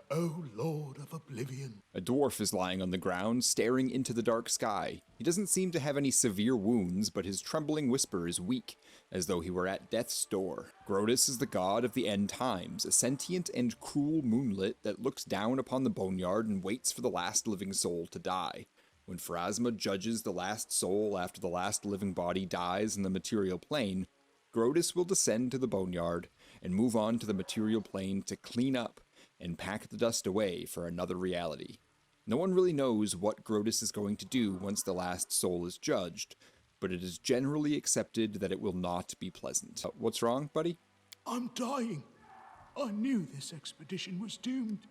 O Lord of Oblivion. A dwarf is lying on the ground, staring into the dark sky. He doesn't seem to have any severe wounds, but his trembling whisper is weak, as though he were at death's door. Grotus is the god of the end times, a sentient and cruel moonlit that looks down upon the boneyard and waits for the last living soul to die. When Pharasma judges the last soul after the last living body dies in the material plane, Grotus will descend to the boneyard and move on to the material plane to clean up and pack the dust away for another reality. No one really knows what Grotus is going to do once the last soul is judged, but it is generally accepted that it will not be pleasant. What's wrong, buddy? I'm dying. I knew this expedition was doomed.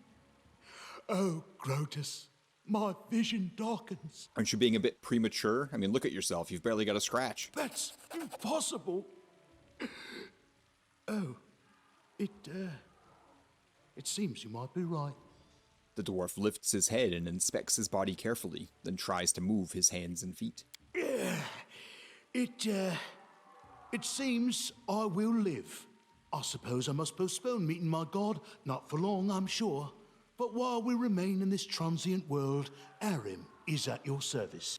Oh, Grotus, my vision darkens. Aren't you being a bit premature? I mean, look at yourself. You've barely got a scratch. That's impossible. Oh, it seems you might be right. The dwarf lifts his head and inspects his body carefully, then tries to move his hands and feet. It seems I will live. I suppose I must postpone meeting my god, not for long, I'm sure. But while we remain in this transient world, Arim is at your service.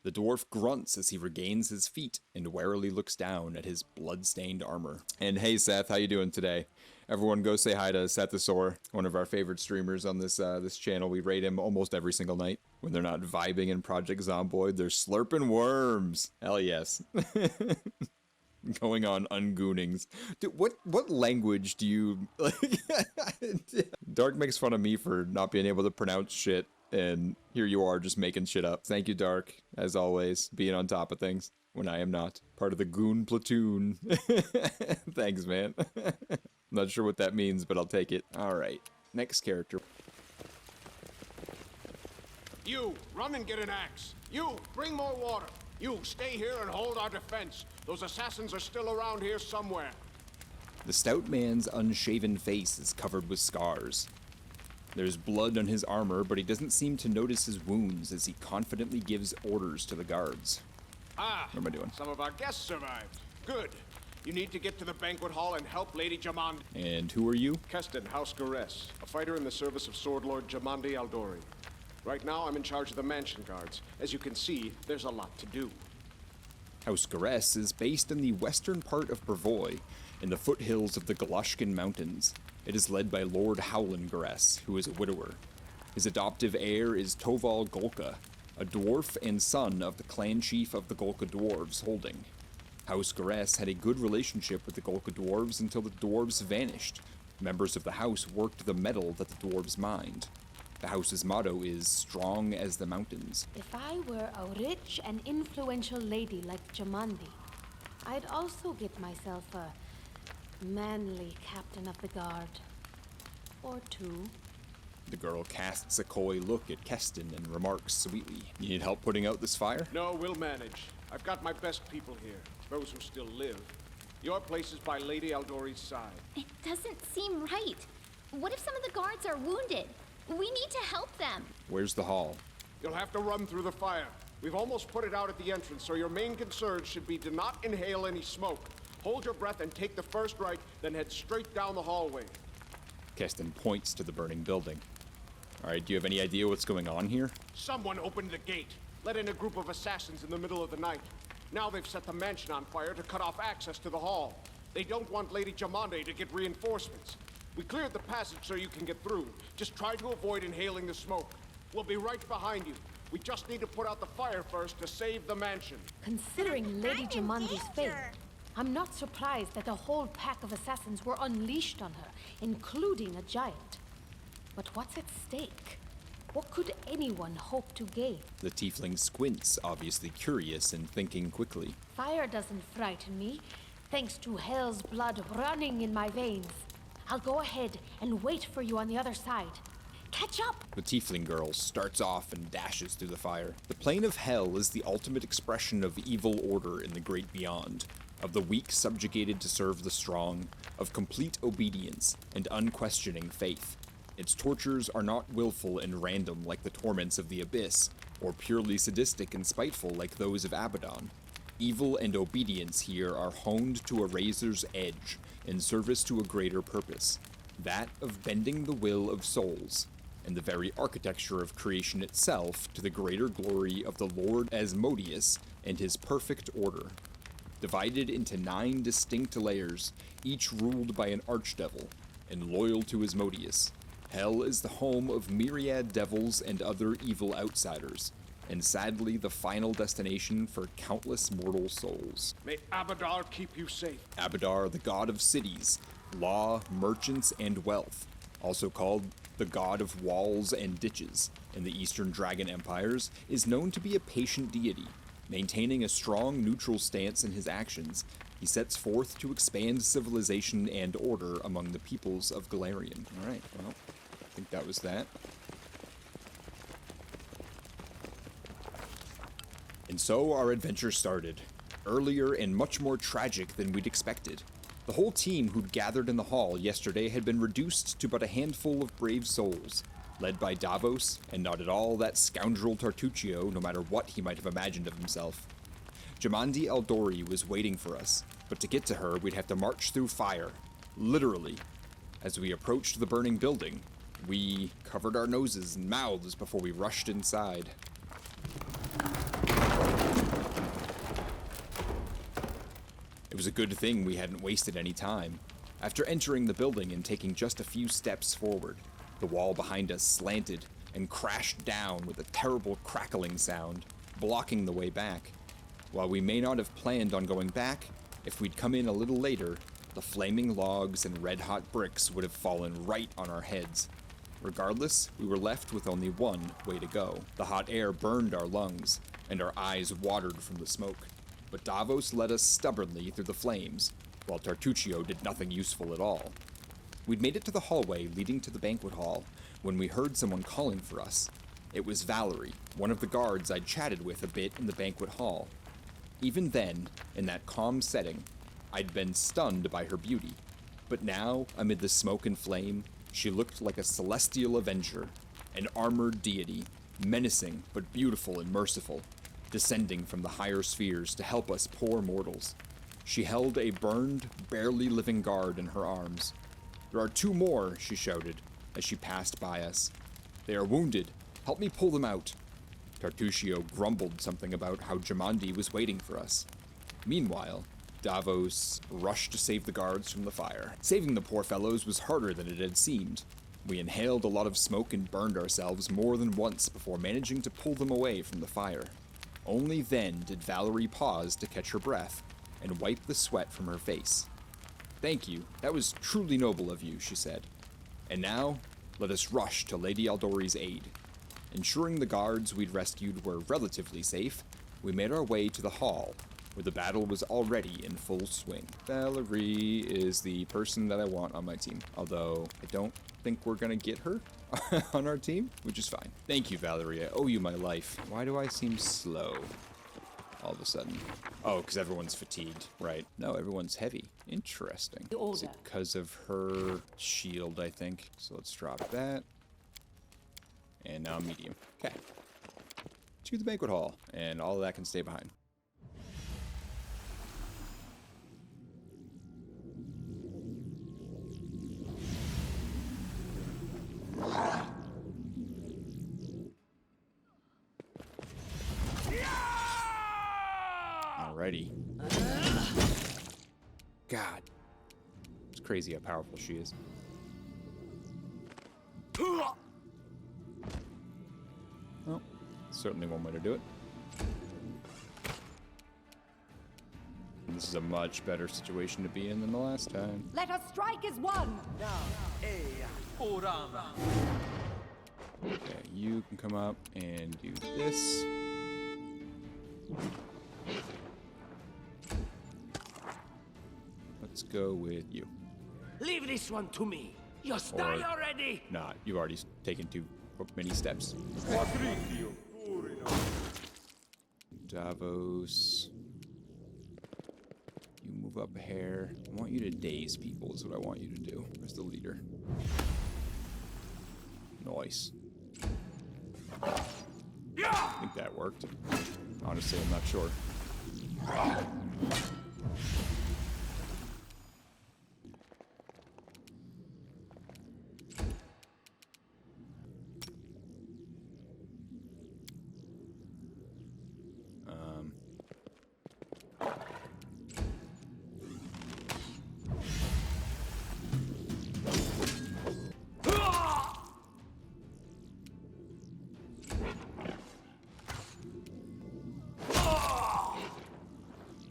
The dwarf grunts as he regains his feet and warily looks down at his blood-stained armor. And hey, Seth, how you doing today? Everyone go say hi to Sethosaur, one of our favorite streamers on this this channel. We raid him almost every single night. When they're not vibing in Project Zomboid, they're slurping worms. Hell yes. Going on ungoonings. Dude, what language do you like? Dark makes fun of me for not being able to pronounce shit, and here you are just making shit up. Thank you, Dark, as always, being on top of things when I am not. Part of the goon platoon. Thanks, man. Not sure what that means, but I'll take it. Alright, next character. You, run and get an axe. You, bring more water. You, stay here and hold our defense. Those assassins are still around here somewhere. The stout man's unshaven face is covered with scars. There's blood on his armor, but he doesn't seem to notice his wounds as he confidently gives orders to the guards. Ah, what am I doing? Some of our guests survived. Good. You need to get to the banquet hall and help Lady Jamandi. And who are you? Keston, House Garess, a fighter in the service of Sword Lord Jamandi Aldori. Right now, I'm in charge of the mansion guards. As you can see, there's a lot to do. House Garess is based in the western part of Brevoy, in the foothills of the Galoshkin Mountains. It is led by Lord Howland Garess, who is a widower. His adoptive heir is Toval Golka, a dwarf and son of the clan chief of the Golka Dwarves Holding. House Garess had a good relationship with the Golka Dwarves until the dwarves vanished. Members of the house worked the metal that the dwarves mined. The house's motto is strong as the mountains. If I were a rich and influential lady like Jamandi, I'd also get myself a manly captain of the guard. Or two. The girl casts a coy look at Keston and remarks sweetly, "You need help putting out this fire?" No, we'll manage. I've got my best people here, those who still live. Your place is by Lady Aldori's side. It doesn't seem right. What if some of the guards are wounded? We need to help them. Where's the hall? You'll have to run through the fire. We've almost put it out at the entrance, so your main concern should be to not inhale any smoke. Hold your breath and take the first right, then head straight down the hallway. Keston points to the burning building. Alright, do you have any idea what's going on here? Someone opened the gate, let in a group of assassins in the middle of the night. Now they've set the mansion on fire to cut off access to the hall. They don't want Lady Jamandi to get reinforcements. We cleared the passage so you can get through. Just try to avoid inhaling the smoke. We'll be right behind you. We just need to put out the fire first to save the mansion. Considering Lady Jamandi's fate, I'm not surprised that a whole pack of assassins were unleashed on her, including a giant. But what's at stake? What could anyone hope to gain? The tiefling squints, obviously curious and thinking quickly. Fire doesn't frighten me, thanks to hell's blood running in my veins. I'll go ahead and wait for you on the other side. Catch up! The tiefling girl starts off and dashes through the fire. The plane of hell is the ultimate expression of evil order in the great beyond, of the weak subjugated to serve the strong, of complete obedience and unquestioning faith. Its tortures are not willful and random like the torments of the abyss, or purely sadistic and spiteful like those of Abaddon. Evil and obedience here are honed to a razor's edge, in service to a greater purpose, that of bending the will of souls, and the very architecture of creation itself to the greater glory of the Lord Asmodeus and his perfect order. Divided into 9 distinct layers, each ruled by an archdevil, and loyal to Asmodeus, hell is the home of myriad devils and other evil outsiders, and sadly the final destination for countless mortal souls. May Abadar keep you safe. Abadar, the god of cities, law, merchants, and wealth, also called the god of walls and ditches in the Eastern Dragon Empires, is known to be a patient deity. Maintaining a strong neutral stance in his actions, he sets forth to expand civilization and order among the peoples of Galarian. Alright, well, I think that was that. And so our adventure started, earlier and much more tragic than we'd expected. The whole team who'd gathered in the hall yesterday had been reduced to but a handful of brave souls, led by Davos, and not at all that scoundrel Tartuccio, no matter what he might have imagined of himself. Jamandi Aldori was waiting for us, but to get to her we'd have to march through fire, literally. As we approached the burning building, we covered our noses and mouths before we rushed inside. It was a good thing we hadn't wasted any time. After entering the building and taking just a few steps forward, the wall behind us slanted and crashed down with a terrible crackling sound, blocking the way back. While we may not have planned on going back, if we'd come in a little later, the flaming logs and red-hot bricks would have fallen right on our heads. Regardless, we were left with only one way to go. The hot air burned our lungs, and our eyes watered from the smoke. But Davos led us stubbornly through the flames, while Tartuccio did nothing useful at all. We'd made it to the hallway leading to the banquet hall when we heard someone calling for us. It was Valerie, one of the guards I'd chatted with a bit in the banquet hall. Even then, in that calm setting, I'd been stunned by her beauty. But now, amid the smoke and flame, she looked like a celestial avenger, an armored deity, menacing but beautiful and merciful, descending from the higher spheres to help us poor mortals. She held a burned, barely living guard in her arms. "There are 2 more," she shouted as she passed by us. "They are wounded. Help me pull them out." Tartuccio grumbled something about how Jamandi was waiting for us. Meanwhile, Davos rushed to save the guards from the fire. Saving the poor fellows was harder than it had seemed. We inhaled a lot of smoke and burned ourselves more than once before managing to pull them away from the fire. Only then did Valerie pause to catch her breath and wipe the sweat from her face. "Thank you. That was truly noble of you," she said. "And now, let us rush to Lady Aldori's aid." Ensuring the guards we'd rescued were relatively safe, we made our way to the hall, where the battle was already in full swing. Valerie is the person that I want on my team, although I don't think we're gonna get her on our team, which is fine. Thank you, Valerie. I owe you my life. Why do I seem slow all of a sudden? Oh, because everyone's fatigued, right? No, everyone's heavy. Interesting. Is it because of her shield, I think? So let's drop that. And now medium. Okay. To the banquet hall, and all of that can stay behind. Alrighty. God. It's crazy how powerful she is. Well, certainly one way to do it. This is a much better situation to be in than the last time. Let us strike as one! Okay, you can come up and do this. Let's go with you. Leave this one to me. Just die already! Nah, you've already taken too many steps. Davos. You move up a hair. I want you to daze people is what I want you to do as the leader. Nice. I think that worked. Honestly, I'm not sure.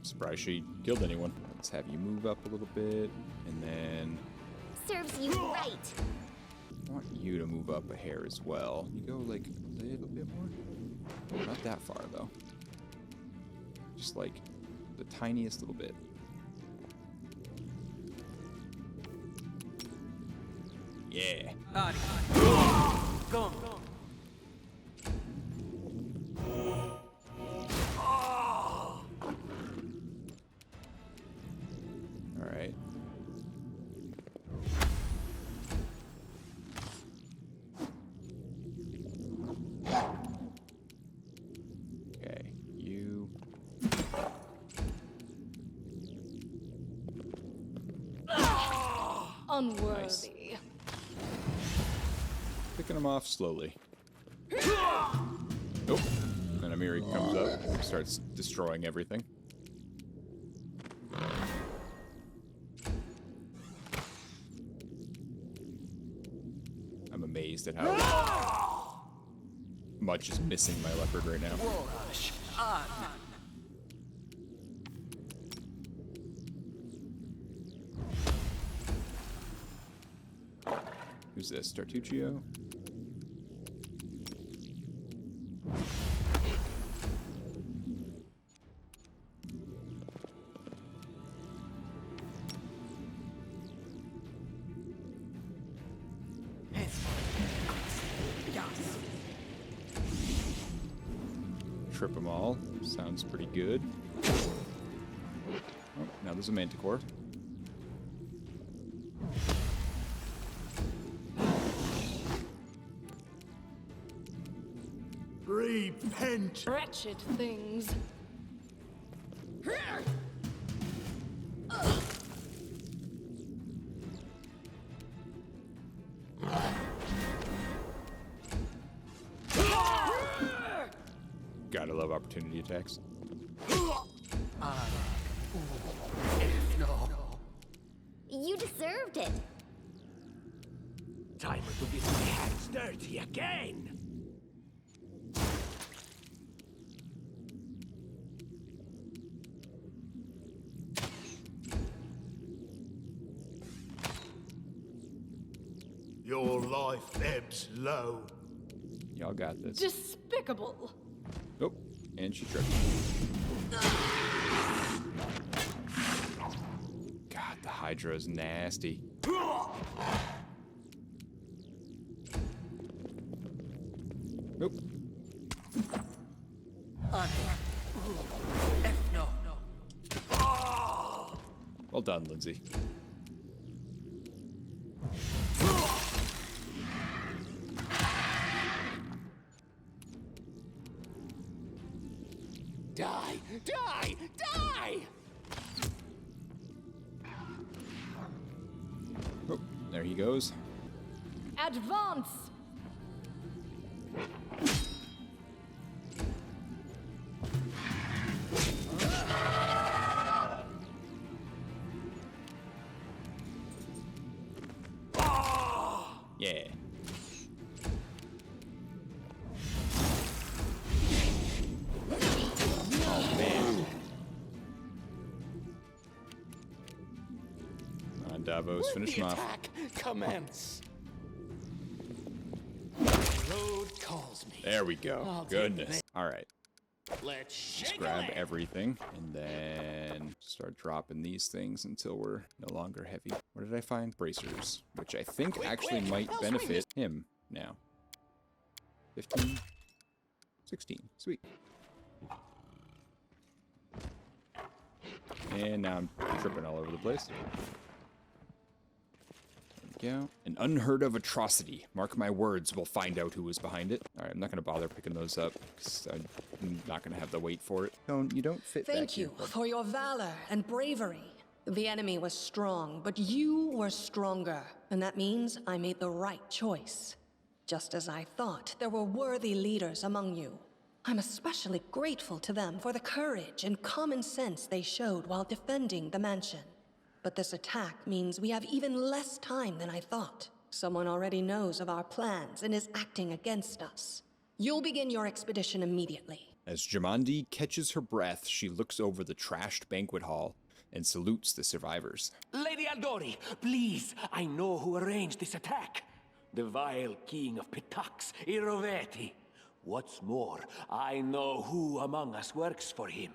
Surprised she killed anyone. Let's have you move up a little bit, and then Serves you right. I want you to move up a hair as well. You go like a little bit more. Not that far though. Just like the tiniest little bit. Yeah. Go on. Alright. Okay, you. Unworthy. Nice. Picking them off slowly. Nope. And Amiri comes up and starts destroying everything. amazed at how much is missing my leopard right now. Who's this? Tartuccio? Trip them all. Sounds pretty good. Oh, now there's a manticore. Repent! Wretched things. Gotta love opportunity attacks. You deserved it. Time to get my hands dirty again. Your life ebbs low. Y'all got this. Despicable. Oh, and she tripped. God, the Hydra is nasty. Nope. Well done, Lindsay. Die! Die! Die! Oh, there he goes. Advance! Yeah. Oh, man. Come on, Davos, finish him off. Attack commence. Load calls me. There we go. I'll take Goodness. All right. Let's Just shake grab a leg. everything and then start dropping these things until we're no longer heavy. What did I find? Bracers, which I think actually might I'll swing benefit him now. 15, 16, sweet. And now I'm tripping all over the place. There we go. An unheard of atrocity. Mark my words, we'll find out who was behind it. All right, I'm not going to bother picking those up because I'm not going to have the weight for it. You don't fit back Thank here. you for your valor and bravery. The enemy was strong, but you were stronger. And that means I made the right choice. Just as I thought, there were worthy leaders among you. I'm especially grateful to them for the courage and common sense they showed while defending the mansion. But this attack means we have even less time than I thought. Someone already knows of our plans and is acting against us. You'll begin your expedition immediately. As Jamandi catches her breath, she looks over the trashed banquet hall and salutes the survivors. Lady Aldori, please, I know who arranged this attack. The vile king of Pitax, Iroveti. What's more, I know who among us works for him.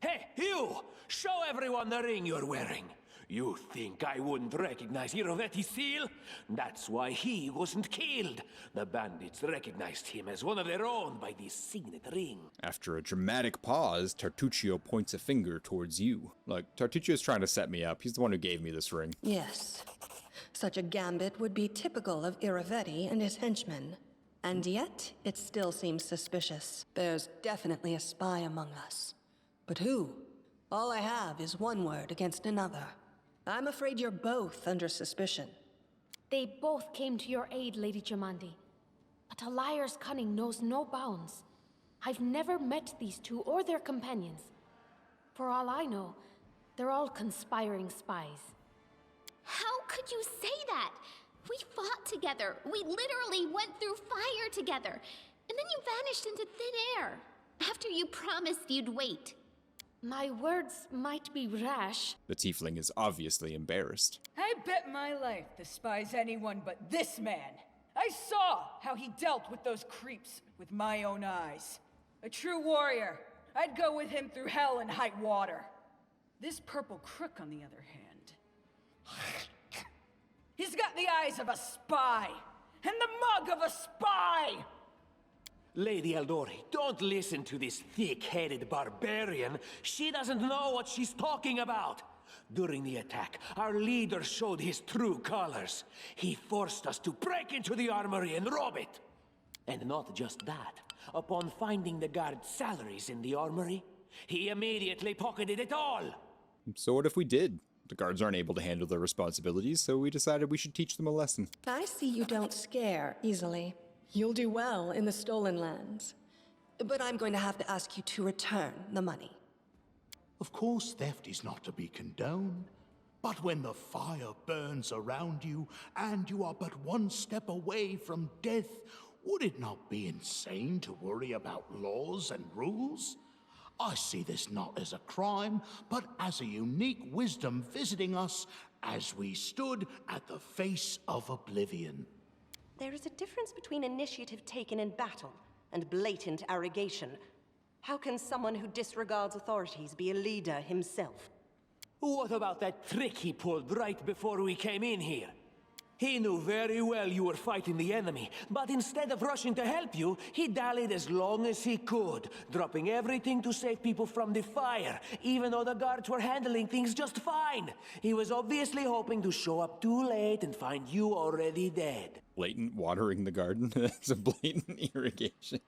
Hey, you! Show everyone the ring you're wearing. You think I wouldn't recognize Iroveti's seal? That's why he wasn't killed. The bandits recognized him as one of their own by this signet ring. After a dramatic pause, Tartuccio points a finger towards you. Look, Tartuccio's trying to set me up. He's the one who gave me this ring. Yes. Such a gambit would be typical of Irovetti and his henchmen. And yet, it still seems suspicious. There's definitely a spy among us. But who? All I have is one word against another. I'm afraid you're both under suspicion. They both came to your aid, Lady Jamandi. But a liar's cunning knows no bounds. I've never met these two or their companions. For all I know, they're all conspiring spies. How could you say that? We fought together. We literally went through fire together. And then you vanished into thin air. After you promised you'd wait. My words might be rash. The tiefling is obviously embarrassed. I bet my life despise anyone but this man. I saw how he dealt with those creeps with my own eyes. A true warrior. I'd go with him through hell and high water. This purple crook, on the other hand, he's got the eyes of a spy and the mug of a spy. Lady Eldori, don't listen to this thick-headed barbarian. She doesn't know what she's talking about. During the attack, our leader showed his true colors. He forced us to break into the armory and rob it. And not just that. Upon finding the guard's salaries in the armory, he immediately pocketed it all. So what if we did? The guards aren't able to handle their responsibilities, so we decided we should teach them a lesson. I see you don't scare easily. You'll do well in the Stolen Lands. But I'm going to have to ask you to return the money. Of course, theft is not to be condoned. But when the fire burns around you, and you are but one step away from death, would it not be insane to worry about laws and rules? I see this not as a crime, but as a unique wisdom visiting us as we stood at the face of oblivion. There is a difference between initiative taken in battle and blatant arrogation. How can someone who disregards authorities be a leader himself? What about that trick he pulled right before we came in here? He knew very well you were fighting the enemy, but instead of rushing to help you, he dallied as long as he could, dropping everything to save people from the fire, even though the guards were handling things just fine. He was obviously hoping to show up too late and find you already dead. Blatant watering the garden? That's a blatant irrigation.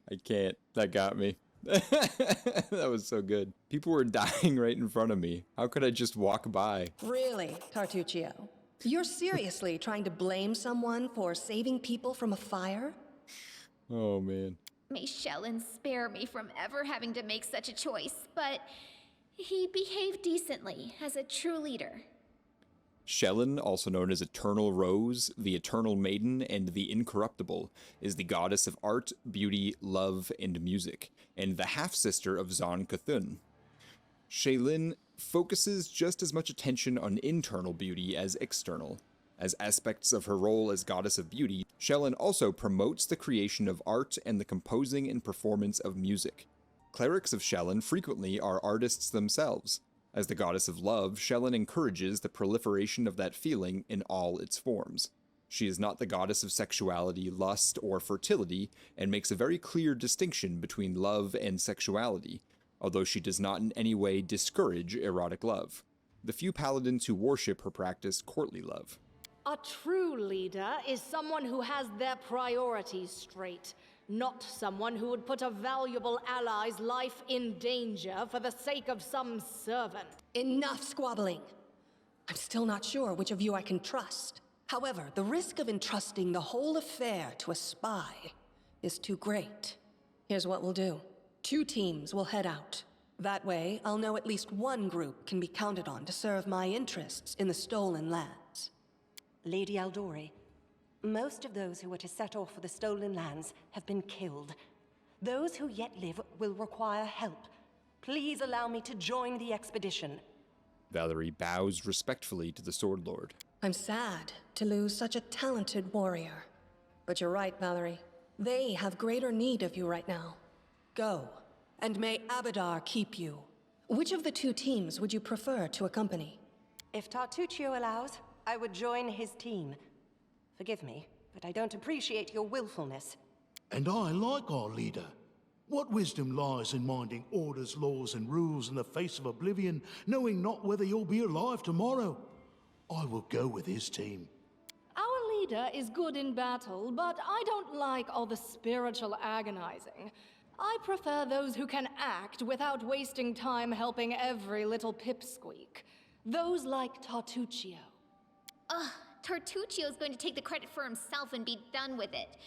I can't. That got me. That was so good. People were dying right in front of me. How could I just walk by? Really, Tartuccio? You're seriously trying to blame someone for saving people from a fire? Oh, man. May Shellen spare me from ever having to make such a choice, but he behaved decently as a true leader. Shellen, also known as Eternal Rose, the Eternal Maiden, and the Incorruptible, is the goddess of art, beauty, love, and music, and the half-sister of Zon Cthulhu. Shaylin focuses just as much attention on internal beauty as external. As aspects of her role as goddess of beauty, Shellen also promotes the creation of art and the composing and performance of music. Clerics of Shellen frequently are artists themselves. As the goddess of love, Shellen encourages the proliferation of that feeling in all its forms. She is not the goddess of sexuality, lust, or fertility, and makes a very clear distinction between love and sexuality, although she does not in any way discourage erotic love. The few paladins who worship her practice courtly love. A true leader is someone who has their priorities straight. Not someone who would put a valuable ally's life in danger for the sake of some servant. Enough squabbling. I'm still not sure which of you I can trust. However, the risk of entrusting the whole affair to a spy is too great. Here's what we'll do. 2 teams will head out. That way, I'll know at least one group can be counted on to serve my interests in the Stolen Lands. Lady Eldori, most of those who were to set off for the Stolen Lands have been killed. Those who yet live will require help. Please allow me to join the expedition. Valerie bows respectfully to the Sword Lord. I'm sad to lose such a talented warrior. But you're right, Valerie. They have greater need of you right now. Go, and may Abadar keep you. Which of the 2 teams would you prefer to accompany? If Tartuccio allows, I would join his team. Forgive me, but I don't appreciate your willfulness. And I like our leader. What wisdom lies in minding orders, laws, and rules in the face of oblivion, knowing not whether you'll be alive tomorrow? I will go with his team. Our leader is good in battle, but I don't like all the spiritual agonizing. I prefer those who can act without wasting time helping every little pipsqueak. Those like Tartuccio. Ugh, Tartuccio's going to take the credit for himself and be done with it.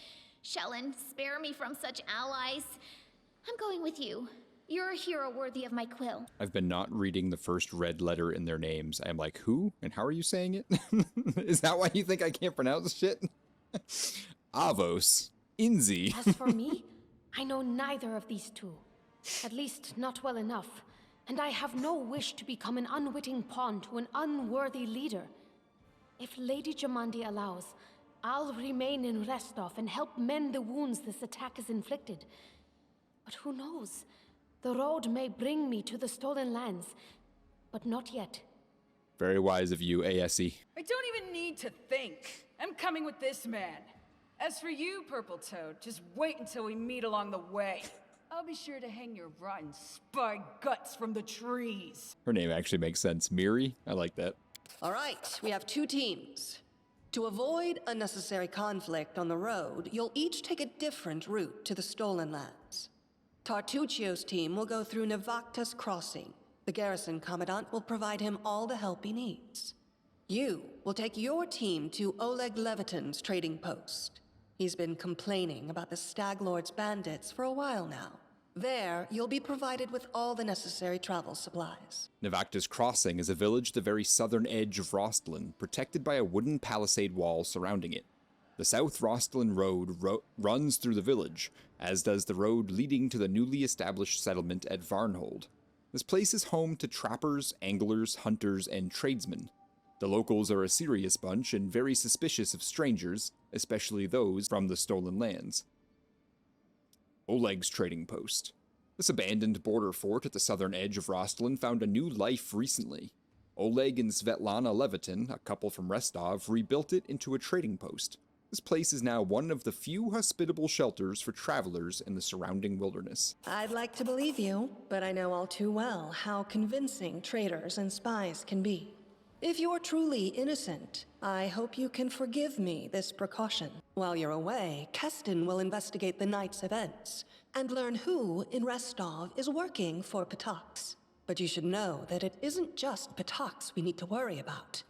Shellen, spare me from such allies. I'm going with you. You're a hero worthy of my quill. I've been not reading the first red letter in their names. I'm like, who? And how are you saying it? Is that why you think I can't pronounce shit? Avos. Inzi. As for me, I know neither of these two. At least not well enough. And I have no wish to become an unwitting pawn to an unworthy leader. If Lady Jamandi allows, I'll remain in Restov and help mend the wounds this attack has inflicted. But who knows? The road may bring me to the stolen lands, but not yet. Very wise of you, ASE. I don't even need to think. I'm coming with this man. As for you, Purple Toad, just wait until we meet along the way. I'll be sure to hang your rotten spy guts from the trees. Her name actually makes sense. Miri? I like that. All right, we have 2 teams. To avoid unnecessary conflict on the road, you'll each take a different route to the stolen lands. Tartuccio's team will go through Navakta's crossing. The garrison commandant will provide him all the help he needs. You will take your team to Oleg Leviton's trading post. He's been complaining about the Stag Lord's bandits for a while now. There, you'll be provided with all the necessary travel supplies. Navakta's Crossing is a village at the very southern edge of Rostlin, protected by a wooden palisade wall surrounding it. The South Rostlin Road runs through the village, as does the road leading to the newly established settlement at Varnhold. This place is home to trappers, anglers, hunters, and tradesmen. The locals are a serious bunch and very suspicious of strangers, especially those from the stolen lands. Oleg's trading post. This abandoned border fort at the southern edge of Rostlin found a new life recently. Oleg and Svetlana Leviton, a couple from Restov, rebuilt it into a trading post. This place is now one of the few hospitable shelters for travelers in the surrounding wilderness. I'd like to believe you, but I know all too well how convincing traders and spies can be. If you're truly innocent, I hope you can forgive me this precaution. While you're away, Keston will investigate the night's events and learn who in Restov is working for Patax. But you should know that it isn't just Patax we need to worry about.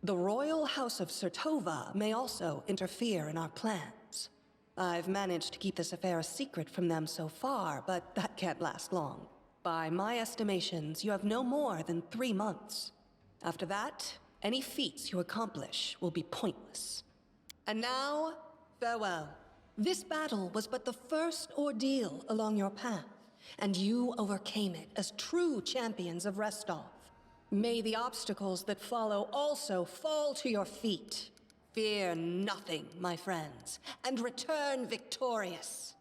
The royal house of Sertova may also interfere in our plans. I've managed to keep this affair a secret from them so far, but that can't last long. By my estimations, you have no more than 3 months. After that, any feats you accomplish will be pointless. And now, farewell. This battle was but the first ordeal along your path, and you overcame it as true champions of Restov. May the obstacles that follow also fall to your feet. Fear nothing, my friends, and return victorious.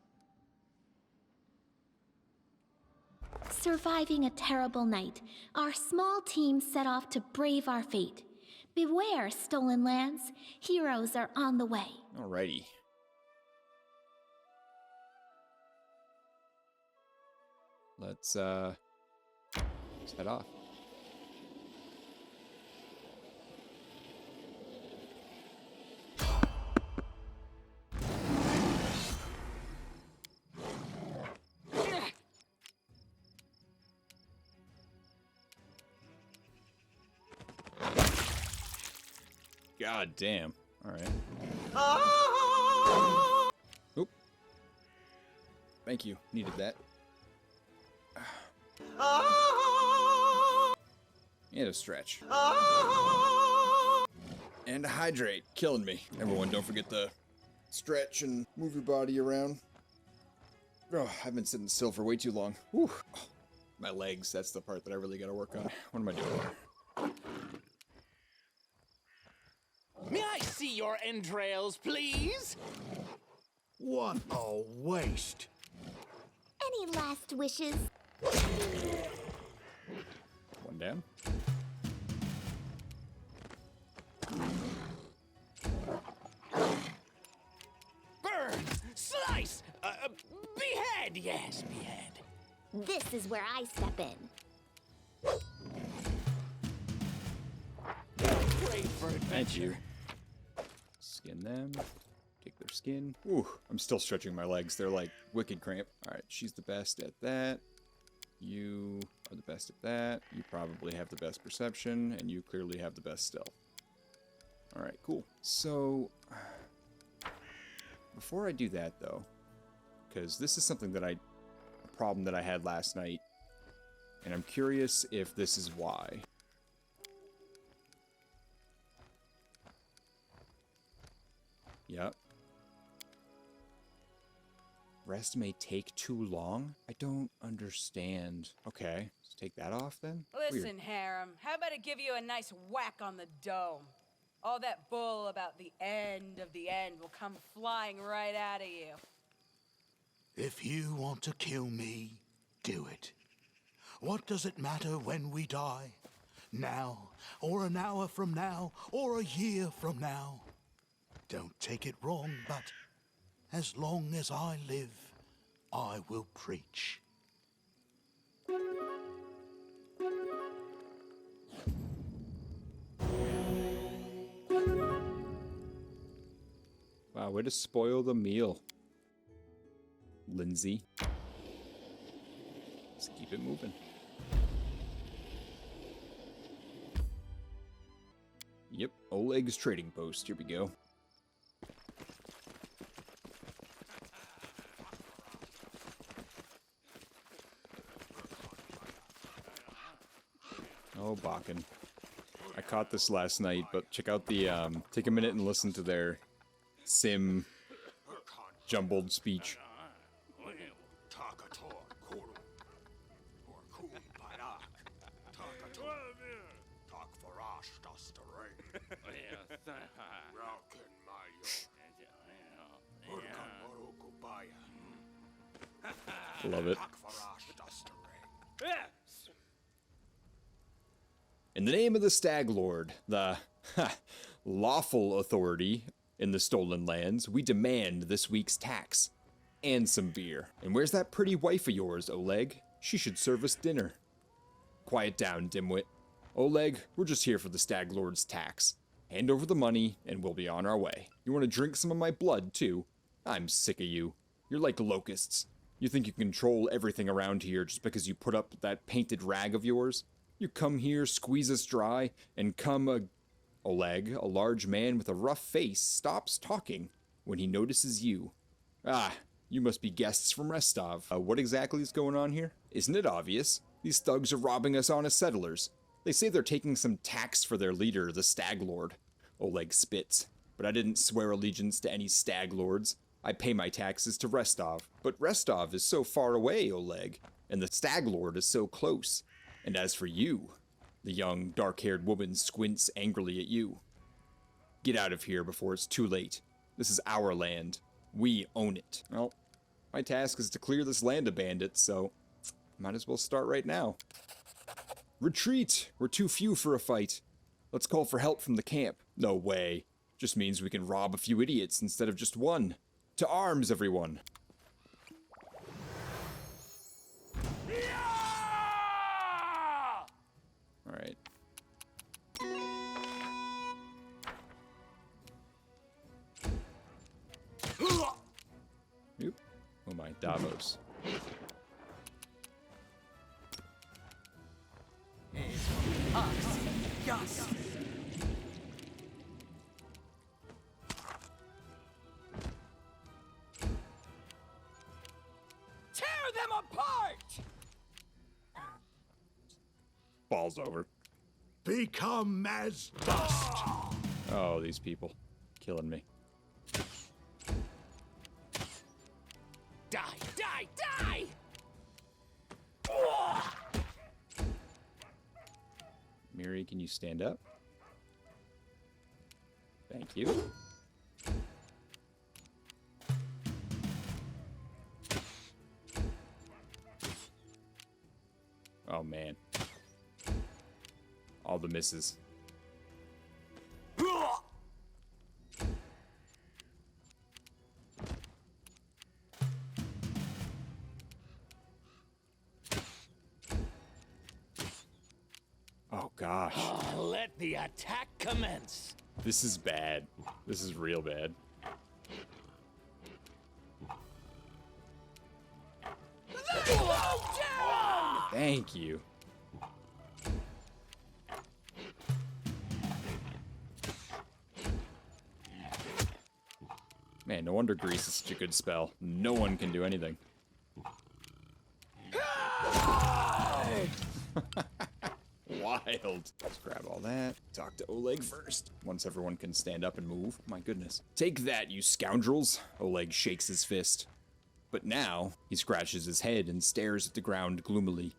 Surviving a terrible night, our small team set off to brave our fate. Beware, stolen lands. Heroes are on the way. Alrighty. Let's head off. God damn. Alright. Oop. Thank you. Needed that. And a stretch. And a hydrate. Killing me. Everyone, don't forget to stretch and move your body around. Oh, I've been sitting still for way too long. Whew. Oh, my legs, that's the part that I really gotta work on. What am I doing? May I see your entrails, please? What a waste. Any last wishes? One down. Burn! Slice! Behead! Yes, behead. This is where I step in. Great for adventure. Thank you. Skin them. Take their skin. Ooh, I'm still stretching my legs. They're like wicked cramp. Alright, she's the best at that. You are the best at that. You probably have the best perception, and you clearly have the best stealth. Alright, cool. So, before I do that, though, because this is something that I problem that I had last night. And I'm curious if this is why. Yep. Rest may take too long? I don't understand. Okay, let's take that off then. Listen, Weird. Harem, how about I give you a nice whack on the dome? All that bull about the end of the end will come flying right out of you. If you want to kill me, do it. What does it matter when we die? Now, or an hour from now, or a year from now? Don't take it wrong, but as long as I live, I will preach. Wow, way to spoil the meal, Lindsay. Let's keep it moving. Yep, Oleg's trading post. Here we go. Oh, Bakken. I caught this last night, but check out the, take a minute and listen to their sim jumbled speech. Love it. In the name of the Stag Lord, the lawful authority in the stolen lands, we demand this week's tax. And some beer. And where's that pretty wife of yours, Oleg? She should serve us dinner. Quiet down, dimwit. Oleg, we're just here for the Stag Lord's tax. Hand over the money, and we'll be on our way. You want to drink some of my blood, too? I'm sick of you. You're like locusts. You think you can control everything around here just because you put up that painted rag of yours? You come here, squeeze us dry, and Oleg, a large man with a rough face, stops talking when he notices you. Ah, you must be guests from Restov. What exactly is going on here? Isn't it obvious? These thugs are robbing us honest settlers. They say they're taking some tax for their leader, the Stag Lord. Oleg spits. But I didn't swear allegiance to any Stag Lords. I pay my taxes to Restov. But Restov is so far away, Oleg, and the Stag Lord is so close. And as for you, the young, dark-haired woman squints angrily at you. Get out of here before it's too late. This is our land. We own it. Well, my task is to clear this land of bandits, so might as well start right now. Retreat! We're too few for a fight. Let's call for help from the camp. No way. Just means we can rob a few idiots instead of just one. To arms, everyone! Alright. Oop. Oh my, Davos. Tear them apart! Falls over. Become as dust. Oh, these people. Killing me. Die, die, die! Miri, can you stand up? Thank you. Oh, man. All the misses. Oh, gosh. Let the attack commence. This is bad. This is real bad. Thank you. Man, no wonder Grease is such a good spell. No one can do anything. wild. Let's grab all that. Talk to Oleg first, once everyone can stand up and move. My goodness. Take that, you scoundrels. Oleg shakes his fist. But now, he scratches his head and stares at the ground gloomily.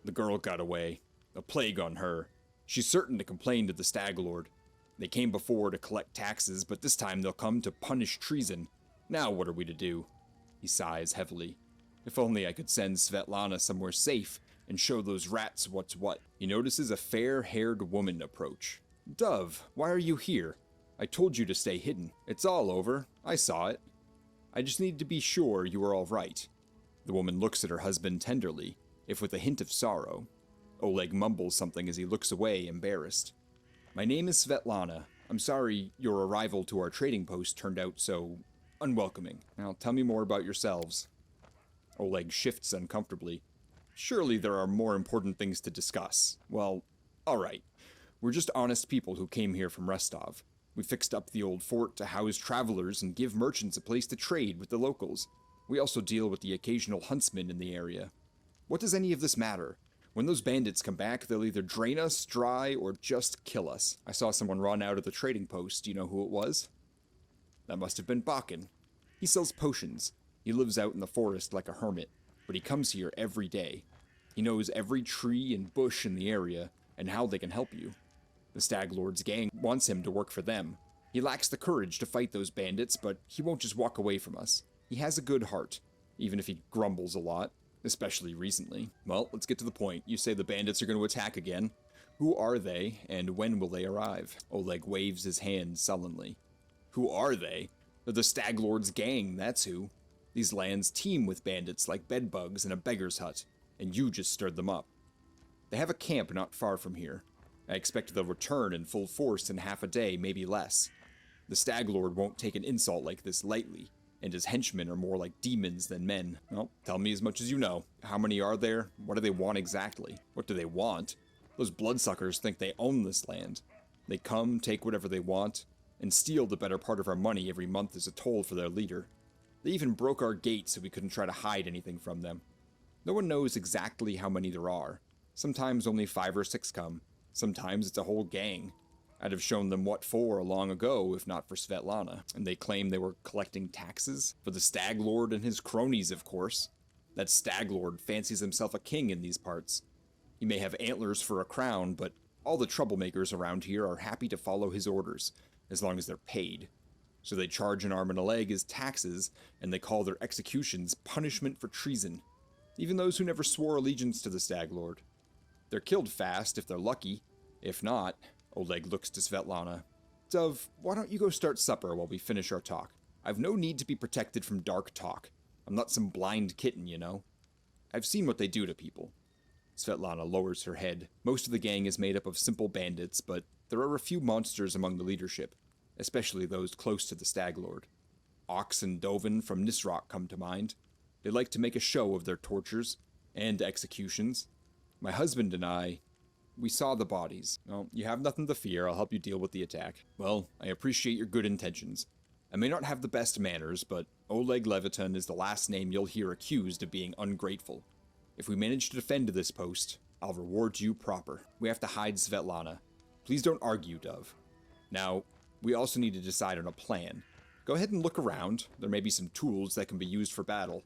The girl got away. A plague on her. She's certain to complain to the Stag Lord. They came before to collect taxes, but this time they'll come to punish treason. Now what are we to do? He sighs heavily. If only I could send Svetlana somewhere safe and show those rats what's what. He notices a fair-haired woman approach. Dove, why are you here? I told you to stay hidden. It's all over. I saw it. I just need to be sure you are all right. The woman looks at her husband tenderly, if with a hint of sorrow. Oleg mumbles something as he looks away, embarrassed. My name is Svetlana. I'm sorry your arrival to our trading post turned out so unwelcoming. Now tell me more about yourselves. Oleg shifts uncomfortably. Surely there are more important things to discuss. Well, alright. We're just honest people who came here from Rostov. We fixed up the old fort to house travelers and give merchants a place to trade with the locals. We also deal with the occasional huntsman in the area. What does any of this matter? When those bandits come back, they'll either drain us dry or just kill us. I saw someone run out of the trading post. Do you know who it was? That must have been Bakken. He sells potions. He lives out in the forest like a hermit, but he comes here every day. He knows every tree and bush in the area and how they can help you. The Stag Lord's gang wants him to work for them. He lacks the courage to fight those bandits, but he won't just walk away from us. He has a good heart, even if he grumbles a lot, especially recently. Well, let's get to the point. You say the bandits are going to attack again. Who are they, and when will they arrive? Oleg waves his hand sullenly. Who are they? They're the Stag Lord's gang, that's who. These lands teem with bandits like bedbugs in a beggar's hut, and you just stirred them up. They have a camp not far from here. I expect they'll return in full force in half a day, maybe less. The Stag Lord won't take an insult like this lightly, and his henchmen are more like demons than men. Well, tell me as much as you know. How many are there? What do they want exactly? What do they want? Those bloodsuckers think they own this land. They come, take whatever they want, and steal the better part of our money every month as a toll for their leader. They even broke our gate so we couldn't try to hide anything from them. No one knows exactly how many there are. Sometimes only 5 or 6 come. Sometimes it's a whole gang. I'd have shown them what for long ago, if not for Svetlana. And they claim they were collecting taxes? For the Stag Lord and his cronies, of course. That Stag Lord fancies himself a king in these parts. He may have antlers for a crown, but all the troublemakers around here are happy to follow his orders, as long as they're paid. So they charge an arm and a leg as taxes, and they call their executions punishment for treason. Even those who never swore allegiance to the Stag Lord. They're killed fast if they're lucky. If not, Oleg looks to Svetlana. Dove, why don't you go start supper while we finish our talk? I've no need to be protected from dark talk. I'm not some blind kitten, you know. I've seen what they do to people. Svetlana lowers her head. Most of the gang is made up of simple bandits, but there are a few monsters among the leadership, especially those close to the Stag Lord. Ox and Dovin from Nisroch come to mind. They like to make a show of their tortures and executions. My husband and I, we saw the bodies. Well, you have nothing to fear. I'll help you deal with the attack. Well, I appreciate your good intentions. I may not have the best manners, but Oleg Leviton is the last name you'll hear accused of being ungrateful. If we manage to defend this post, I'll reward you proper. We have to hide Svetlana. Please don't argue, Dove. Now, we also need to decide on a plan. Go ahead and look around. There may be some tools that can be used for battle.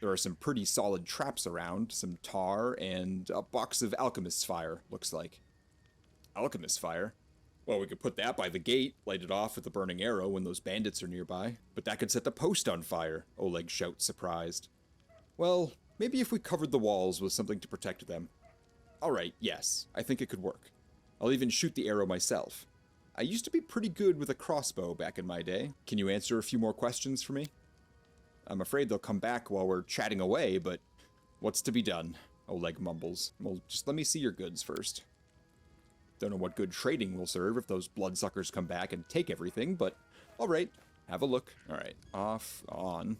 There are some pretty solid traps around, some tar, and a box of alchemist's fire, looks like. Alchemist's fire? Well, we could put that by the gate, light it off with a burning arrow when those bandits are nearby. But that could set the post on fire, Oleg shouts, surprised. Well, maybe if we covered the walls with something to protect them. Alright, yes, I think it could work. I'll even shoot the arrow myself. I used to be pretty good with a crossbow back in my day. Can you answer a few more questions for me? I'm afraid they'll come back while we're chatting away, but what's to be done? Oleg mumbles. Well, just let me see your goods first. Don't know what good trading will serve if those bloodsuckers come back and take everything, but alright, have a look. Alright, off, on.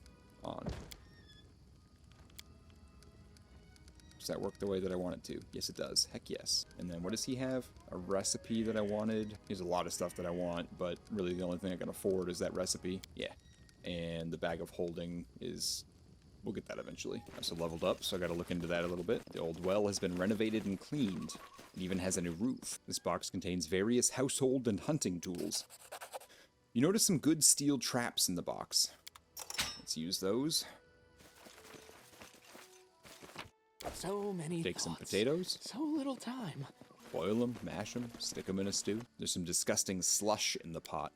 Does that work the way that I want it to? Yes, it does. Heck yes. And then what does he have? A recipe that I wanted. There's a lot of stuff that I want, but really the only thing I can afford is that recipe. Yeah. And the bag of holding is we'll get that eventually. I also leveled up, so I gotta look into that a little bit. The old well has been renovated and cleaned. It even has a new roof. This box contains various household and hunting tools. You notice some good steel traps in the box. Let's use those. So many Take some thoughts. potatoes. So little time. Boil them, mash them, stick them in a stew. There's some disgusting slush in the pot.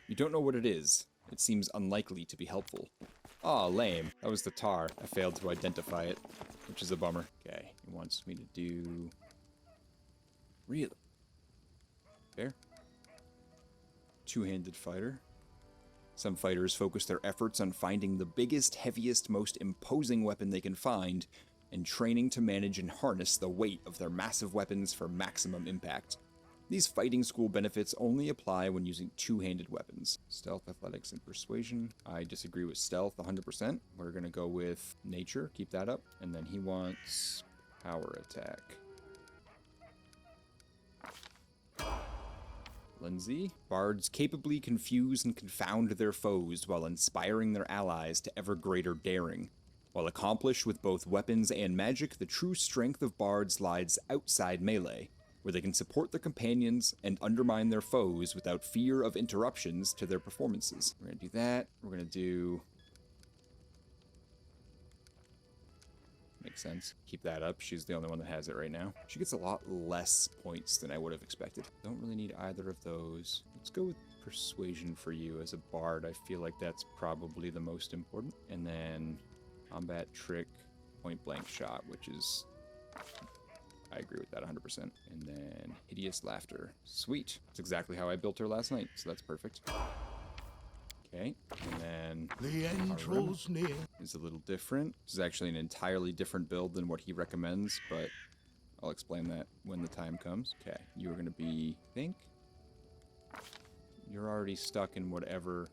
You don't know what it is. It seems unlikely to be helpful. Aw, lame. That was the tar. I failed to identify it, which is a bummer. Okay, he wants me to do... Really? Fair. Two-handed fighter. Some fighters focus their efforts on finding the biggest, heaviest, most imposing weapon they can find, and training to manage and harness the weight of their massive weapons for maximum impact. These fighting school benefits only apply when using two-handed weapons. Stealth, athletics, and persuasion. I disagree with stealth 100%. We're gonna go with nature, keep that up. And then he wants power attack. Lindsay. Bards capably confuse and confound their foes while inspiring their allies to ever greater daring. While accomplished with both weapons and magic, the true strength of bards lies outside melee, where they can support their companions and undermine their foes without fear of interruptions to their performances. We're gonna do that. We're gonna do... Makes sense. Keep that up. She's the only one that has it right now. She gets a lot less points than I would have expected. Don't really need either of those. Let's go with persuasion for you. As a bard, I feel like that's probably the most important. And then combat trick, point blank shot, which is... I agree with that 100%. And then hideous laughter. Sweet. That's exactly how I built her last night, so that's perfect. Okay, and then the end draws near. Is a little different. This is actually an entirely different build than what he recommends, but I'll explain that when the time comes. Okay, you are going to be, I think, you're already stuck in whatever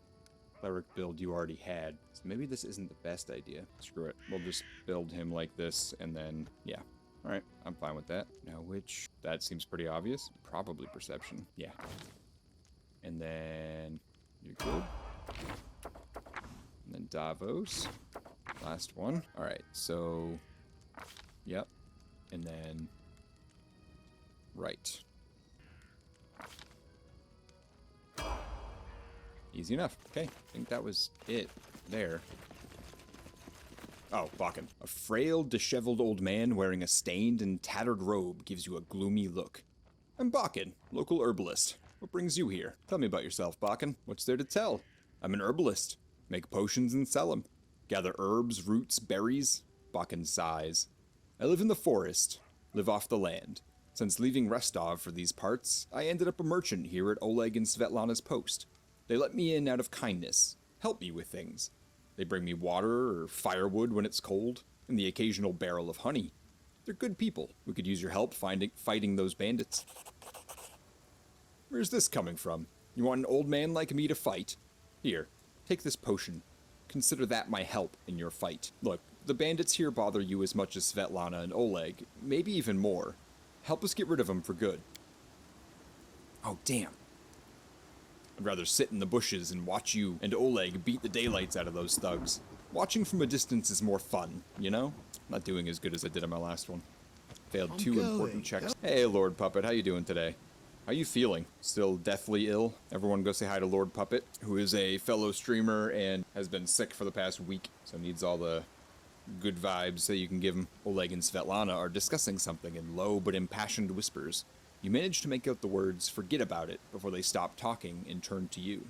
cleric build you already had. So maybe this isn't the best idea. Screw it. We'll just build him like this, and then, yeah. All right, I'm fine with that. Now, which, that seems pretty obvious. Probably perception, yeah. And then, you're good. And then Davos. Last one. Alright, so... Yep. And then... Right. Easy enough. Okay, I think that was it there. Oh, Bakken. A frail, disheveled old man wearing a stained and tattered robe gives you a gloomy look. I'm Bakken, local herbalist. What brings you here? Tell me about yourself, Bakken. What's there to tell? I'm an herbalist. Make potions and sell them. Gather herbs, roots, berries. Bakken sighs. I live in the forest. Live off the land. Since leaving Restov for these parts, I ended up a merchant here at Oleg and Svetlana's post. They let me in out of kindness. Help me with things. They bring me water or firewood when it's cold, and the occasional barrel of honey. They're good people. We could use your help fighting those bandits. Where's this coming from? You want an old man like me to fight? Here, take this potion. Consider that my help in your fight. Look, the bandits here bother you as much as Svetlana and Oleg, maybe even more. Help us get rid of them for good. Oh, damn. I'd rather sit in the bushes and watch you and Oleg beat the daylights out of those thugs. Watching from a distance is more fun, you know? Not doing as good as I did on my last one. Failed two important checks. Hey, Lord Puppet, how you doing today? How you feeling? Still deathly ill? Everyone go say hi to Lord Puppet, who is a fellow streamer and has been sick for the past week, so needs all the good vibes that you can give him. Oleg and Svetlana are discussing something in low but impassioned whispers. You manage to make out the words, "forget about it," before they stop talking and turn to you.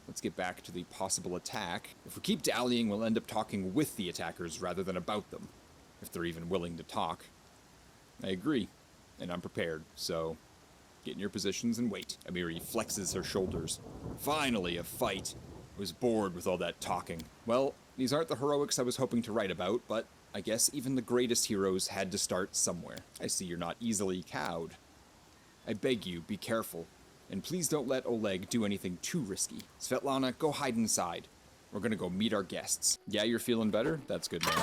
Let's get back to the possible attack. If we keep dallying, we'll end up talking with the attackers rather than about them, if they're even willing to talk. I agree, and I'm prepared, so get in your positions and wait. Amiri flexes her shoulders. Finally, a fight. I was bored with all that talking. Well, these aren't the heroics I was hoping to write about, but I guess even the greatest heroes had to start somewhere. I see you're not easily cowed. I beg you, be careful. And please don't let Oleg do anything too risky. Svetlana, go hide inside. We're gonna go meet our guests. Yeah, you're feeling better? That's good, man.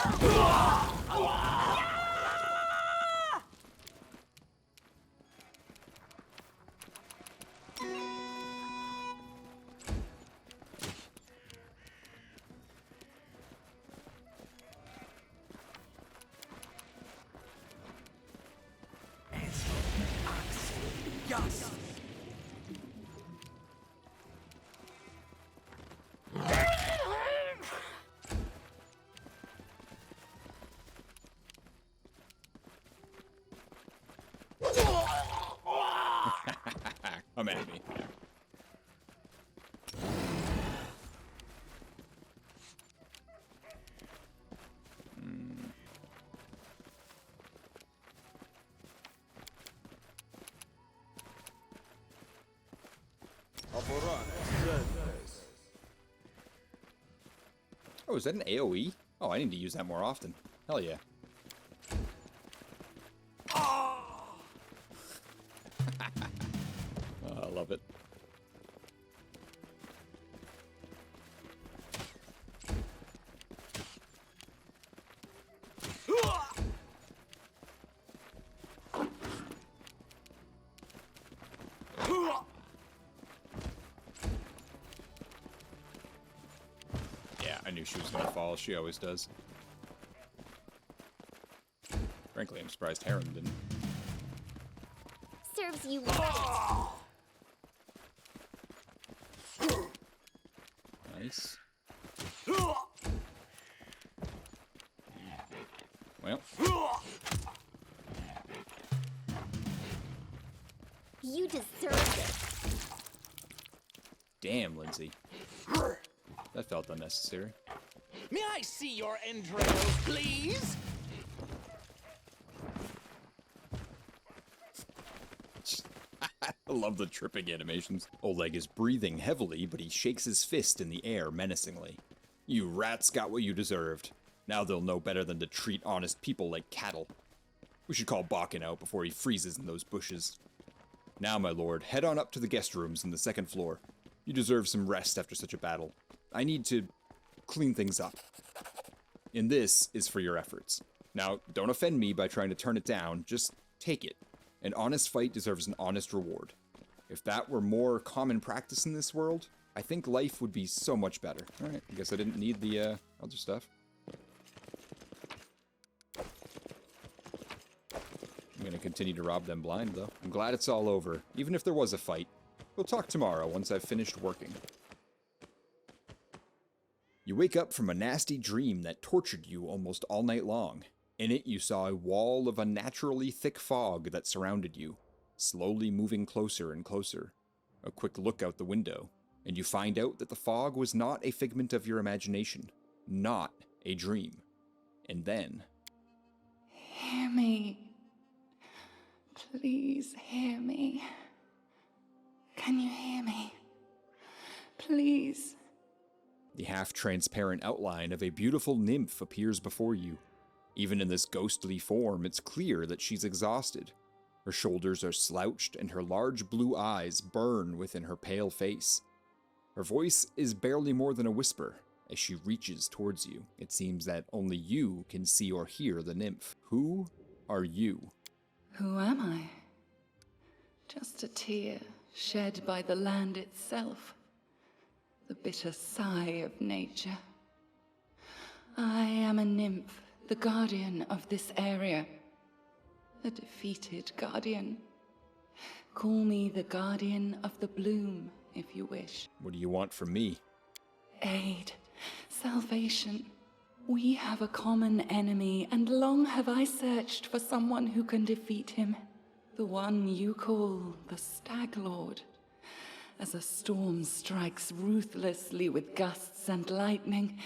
dust! Come at me. Oh, is that an AoE? Oh, I need to use that more often. Hell yeah. Oh, I love it. Yeah, I knew she was gonna fall. She always does. Frankly, I'm surprised Heron didn't. Serves you right. Nice. Well. You deserve it. Damn, Lindsay. That felt unnecessary. May I see your entrails, please? I love the tripping animations. Oleg is breathing heavily, but he shakes his fist in the air menacingly. You rats got what you deserved. Now they'll know better than to treat honest people like cattle. We should call Bakken out before he freezes in those bushes. Now, my lord, head on up to the guest rooms in the second floor. You deserve some rest after such a battle. I need to clean things up. And this is for your efforts. Now, don't offend me by trying to turn it down, just take it. An honest fight deserves an honest reward. If that were more common practice in this world, I think life would be so much better. Alright, I guess I didn't need the other stuff. I'm gonna continue to rob them blind, though. I'm glad it's all over, even if there was a fight. We'll talk tomorrow once I've finished working. You wake up from a nasty dream that tortured you almost all night long. In it, you saw a wall of unnaturally thick fog that surrounded you, slowly moving closer and closer. A quick look out the window, and you find out that the fog was not a figment of your imagination, not a dream. And then... Hear me. Please hear me. Can you hear me? Please. The half-transparent outline of a beautiful nymph appears before you. Even in this ghostly form, it's clear that she's exhausted. Her shoulders are slouched and her large blue eyes burn within her pale face. Her voice is barely more than a whisper as she reaches towards you. It seems that only you can see or hear the nymph. Who are you? Who am I? Just a tear shed by the land itself. The bitter sigh of nature. I am a nymph, the guardian of this area. A defeated guardian. Call me the guardian of the bloom, if you wish. What do you want from me? Aid. Salvation. We have a common enemy, and long have I searched for someone who can defeat him. The one you call the Stag Lord. As a storm strikes ruthlessly with gusts and lightning,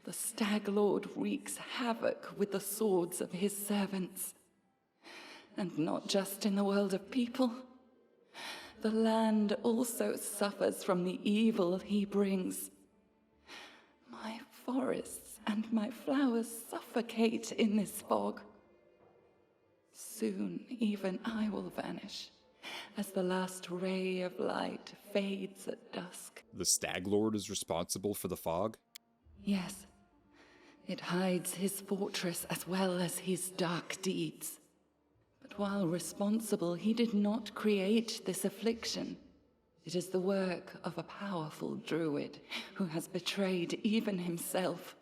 the Stag Lord wreaks havoc with the swords of his servants. And not just in the world of people. The land also suffers from the evil he brings. My forests and my flowers suffocate in this fog. Soon even I will vanish, as the last ray of light fades at dusk. The Stag Lord is responsible for the fog? Yes. It hides his fortress as well as his dark deeds. But while responsible, he did not create this affliction. It is the work of a powerful druid who has betrayed even himself.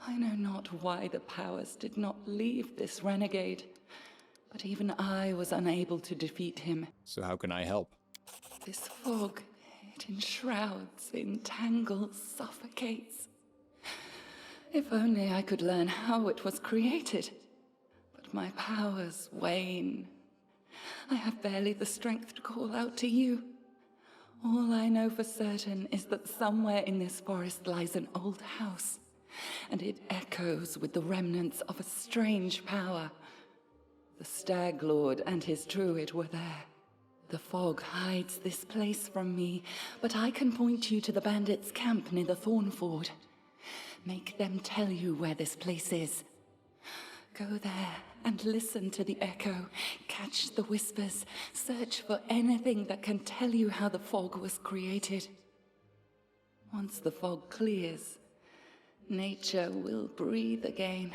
I know not why the powers did not leave this renegade, but even I was unable to defeat him. So how can I help? This fog, it enshrouds, entangles, suffocates. If only I could learn how it was created. But my powers wane. I have barely the strength to call out to you. All I know for certain is that somewhere in this forest lies an old house, and it echoes with the remnants of a strange power. The Stag Lord and his druid were there. The fog hides this place from me, but I can point you to the bandits' camp near the Thornford. Make them tell you where this place is. Go there and listen to the echo, catch the whispers, search for anything that can tell you how the fog was created. Once the fog clears, nature will breathe again,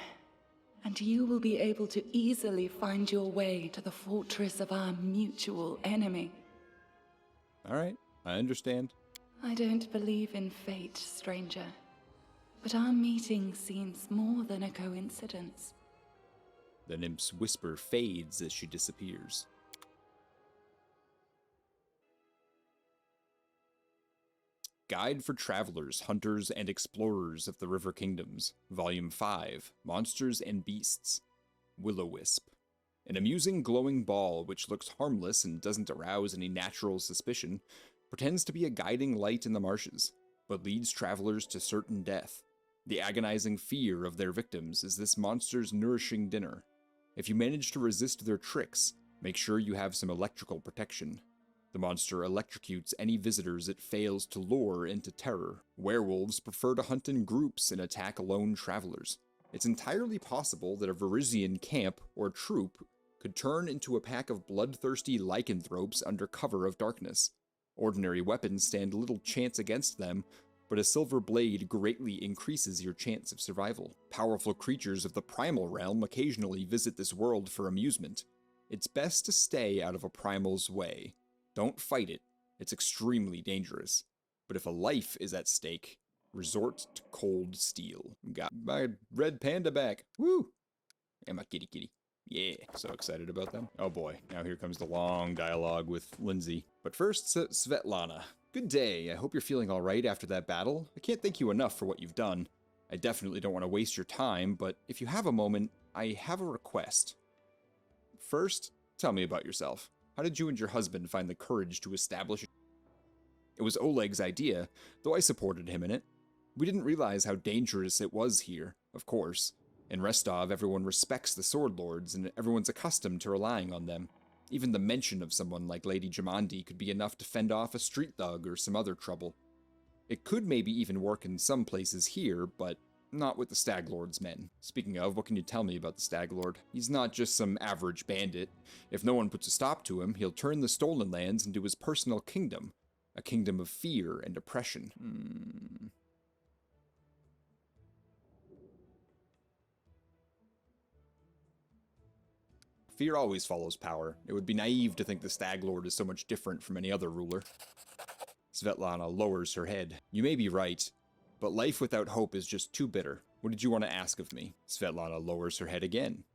and you will be able to easily find your way to the fortress of our mutual enemy. All right, I understand. I don't believe in fate, stranger, but our meeting seems more than a coincidence. The nymph's whisper fades as she disappears. Guide for Travelers, Hunters, and Explorers of the River Kingdoms, Volume 5, Monsters and Beasts, Will-O-Wisp. An amusing glowing ball which looks harmless and doesn't arouse any natural suspicion, pretends to be a guiding light in the marshes, but leads travelers to certain death. The agonizing fear of their victims is this monster's nourishing dinner. If you manage to resist their tricks, make sure you have some electrical protection. The monster electrocutes any visitors it fails to lure into terror. Werewolves prefer to hunt in groups and attack lone travelers. It's entirely possible that a Varisian camp or troop could turn into a pack of bloodthirsty lycanthropes under cover of darkness. Ordinary weapons stand little chance against them, but a silver blade greatly increases your chance of survival. Powerful creatures of the primal realm occasionally visit this world for amusement. It's best to stay out of a primal's way. Don't fight it, it's extremely dangerous. But if a life is at stake, resort to cold steel. Got my red panda back. Woo! And my kitty kitty. Yeah, so excited about them. Oh boy, now here comes the long dialogue with Lindsay. But first, Svetlana. Good day, I hope you're feeling alright after that battle. I can't thank you enough for what you've done. I definitely don't want to waste your time, but if you have a moment, I have a request. First, tell me about yourself. How did you and your husband find the courage to establish? It was Oleg's idea, though I supported him in it. We didn't realize how dangerous it was here, of course. In Restov, everyone respects the Sword Lords, and everyone's accustomed to relying on them. Even the mention of someone like Lady Jamandi could be enough to fend off a street thug or some other trouble. It could maybe even work in some places here, but not with the Stag Lord's men. Speaking of, what can you tell me about the Stag Lord? He's not just some average bandit. If no one puts a stop to him, he'll turn the stolen lands into his personal kingdom. A kingdom of fear and oppression. Fear always follows power. It would be naive to think the Stag Lord is so much different from any other ruler. Svetlana lowers her head. You may be right, but life without hope is just too bitter. What did you want to ask of me? Svetlana lowers her head again.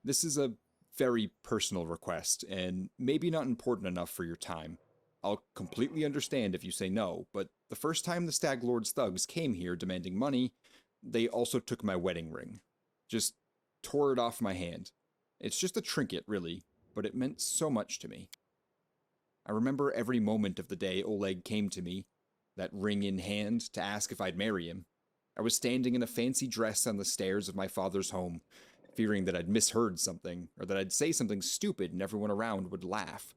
This is a very personal request, and maybe not important enough for your time. I'll completely understand if you say no, but the first time the Stag Lord's thugs came here demanding money, they also took my wedding ring. Just tore it off my hand. It's just a trinket, really, but it meant so much to me. I remember every moment of the day Oleg came to me, that ring in hand, to ask if I'd marry him. I was standing in a fancy dress on the stairs of my father's home, fearing that I'd misheard something, or that I'd say something stupid and everyone around would laugh.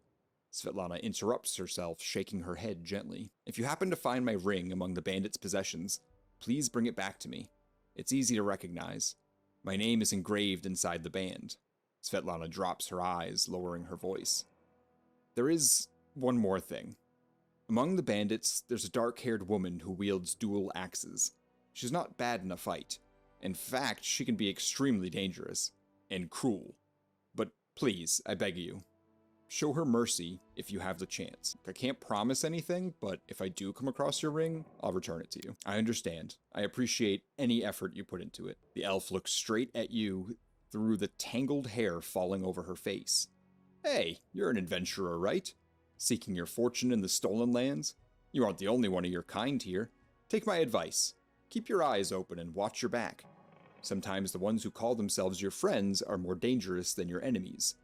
Svetlana interrupts herself, shaking her head gently. If you happen to find my ring among the bandits' possessions, please bring it back to me. It's easy to recognize. My name is engraved inside the band. Svetlana drops her eyes, lowering her voice. There is one more thing. Among the bandits, there's a dark-haired woman who wields dual axes. She's not bad in a fight. In fact, she can be extremely dangerous and cruel. But please, I beg you, show her mercy if you have the chance. I can't promise anything, but if I do come across your ring, I'll return it to you. I understand. I appreciate any effort you put into it. The elf looks straight at you, through the tangled hair falling over her face. Hey, you're an adventurer, right? Seeking your fortune in the stolen lands? You aren't the only one of your kind here. Take my advice. Keep your eyes open and watch your back. Sometimes the ones who call themselves your friends are more dangerous than your enemies.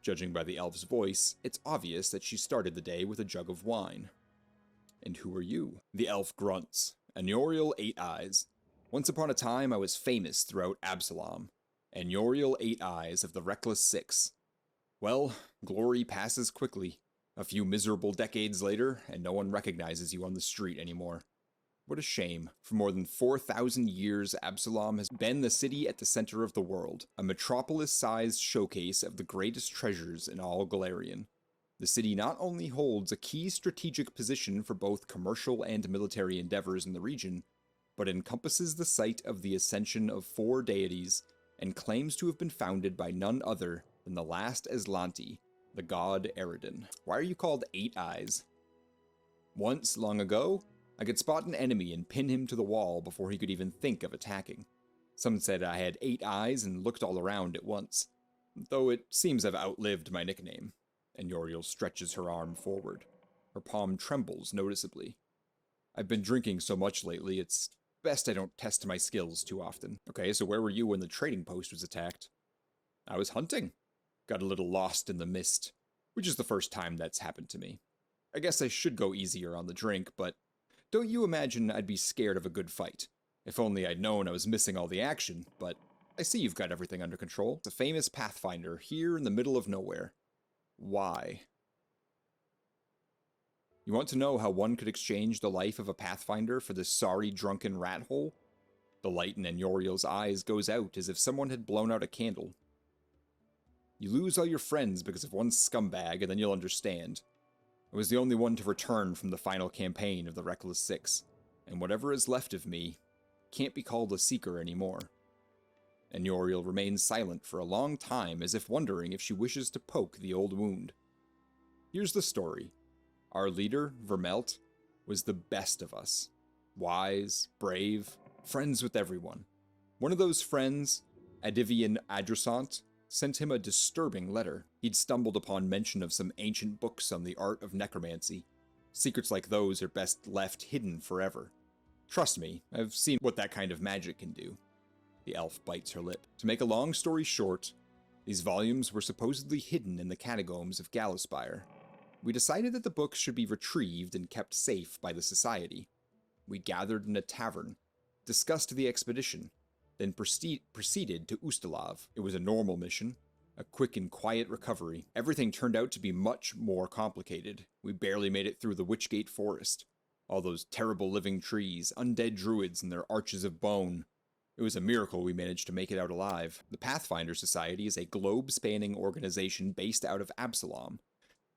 Judging by the elf's voice, it's obvious that she started the day with a jug of wine. And who are you? The elf grunts. Anoriel 8 Eyes. Once upon a time I was famous throughout Absalom. Anoriel 8 Eyes of the Reckless Six. Well, glory passes quickly. A few miserable decades later, and no one recognizes you on the street anymore. What a shame. For more than 4,000 years, Absalom has been the city at the center of the world, a metropolis-sized showcase of the greatest treasures in all Golarion. The city not only holds a key strategic position for both commercial and military endeavors in the region, but encompasses the site of the ascension of 4 deities, and claims to have been founded by none other than the last Aslanti, the god Eridan. Why are you called 8 Eyes? Once, long ago, I could spot an enemy and pin him to the wall before he could even think of attacking. Some said I had 8 eyes and looked all around at once, though it seems I've outlived my nickname. And Yoriel stretches her arm forward. Her palm trembles noticeably. I've been drinking so much lately, it's best I don't test my skills too often. Okay, so where were you when the trading post was attacked? I was hunting. Got a little lost in the mist, which is the first time that's happened to me. I guess I should go easier on the drink, but don't you imagine I'd be scared of a good fight? If only I'd known I was missing all the action, but I see you've got everything under control. It's a famous Pathfinder here in the middle of nowhere. Why? You want to know how one could exchange the life of a Pathfinder for this sorry drunken rat hole? The light in Anoriel's eyes goes out as if someone had blown out a candle. You lose all your friends because of one scumbag, and then you'll understand. I was the only one to return from the final campaign of the Reckless Six, and whatever is left of me can't be called a seeker anymore. Anoriel remains silent for a long time, as if wondering if she wishes to poke the old wound. Here's the story. Our leader, Vermelt, was the best of us. Wise, brave, friends with everyone. One of those friends, Adivian Adressant, sent him a disturbing letter. He'd stumbled upon mention of some ancient books on the art of necromancy. Secrets like those are best left hidden forever. Trust me, I've seen what that kind of magic can do. The elf bites her lip. To make a long story short, these volumes were supposedly hidden in the catacombs of Galaspire. We decided that the books should be retrieved and kept safe by the Society. We gathered in a tavern, discussed the expedition, then proceeded to Ustalav. It was a normal mission, a quick and quiet recovery. Everything turned out to be much more complicated. We barely made it through the Witchgate Forest. All those terrible living trees, undead druids and their arches of bone. It was a miracle we managed to make it out alive. The Pathfinder Society is a globe-spanning organization based out of Absalom.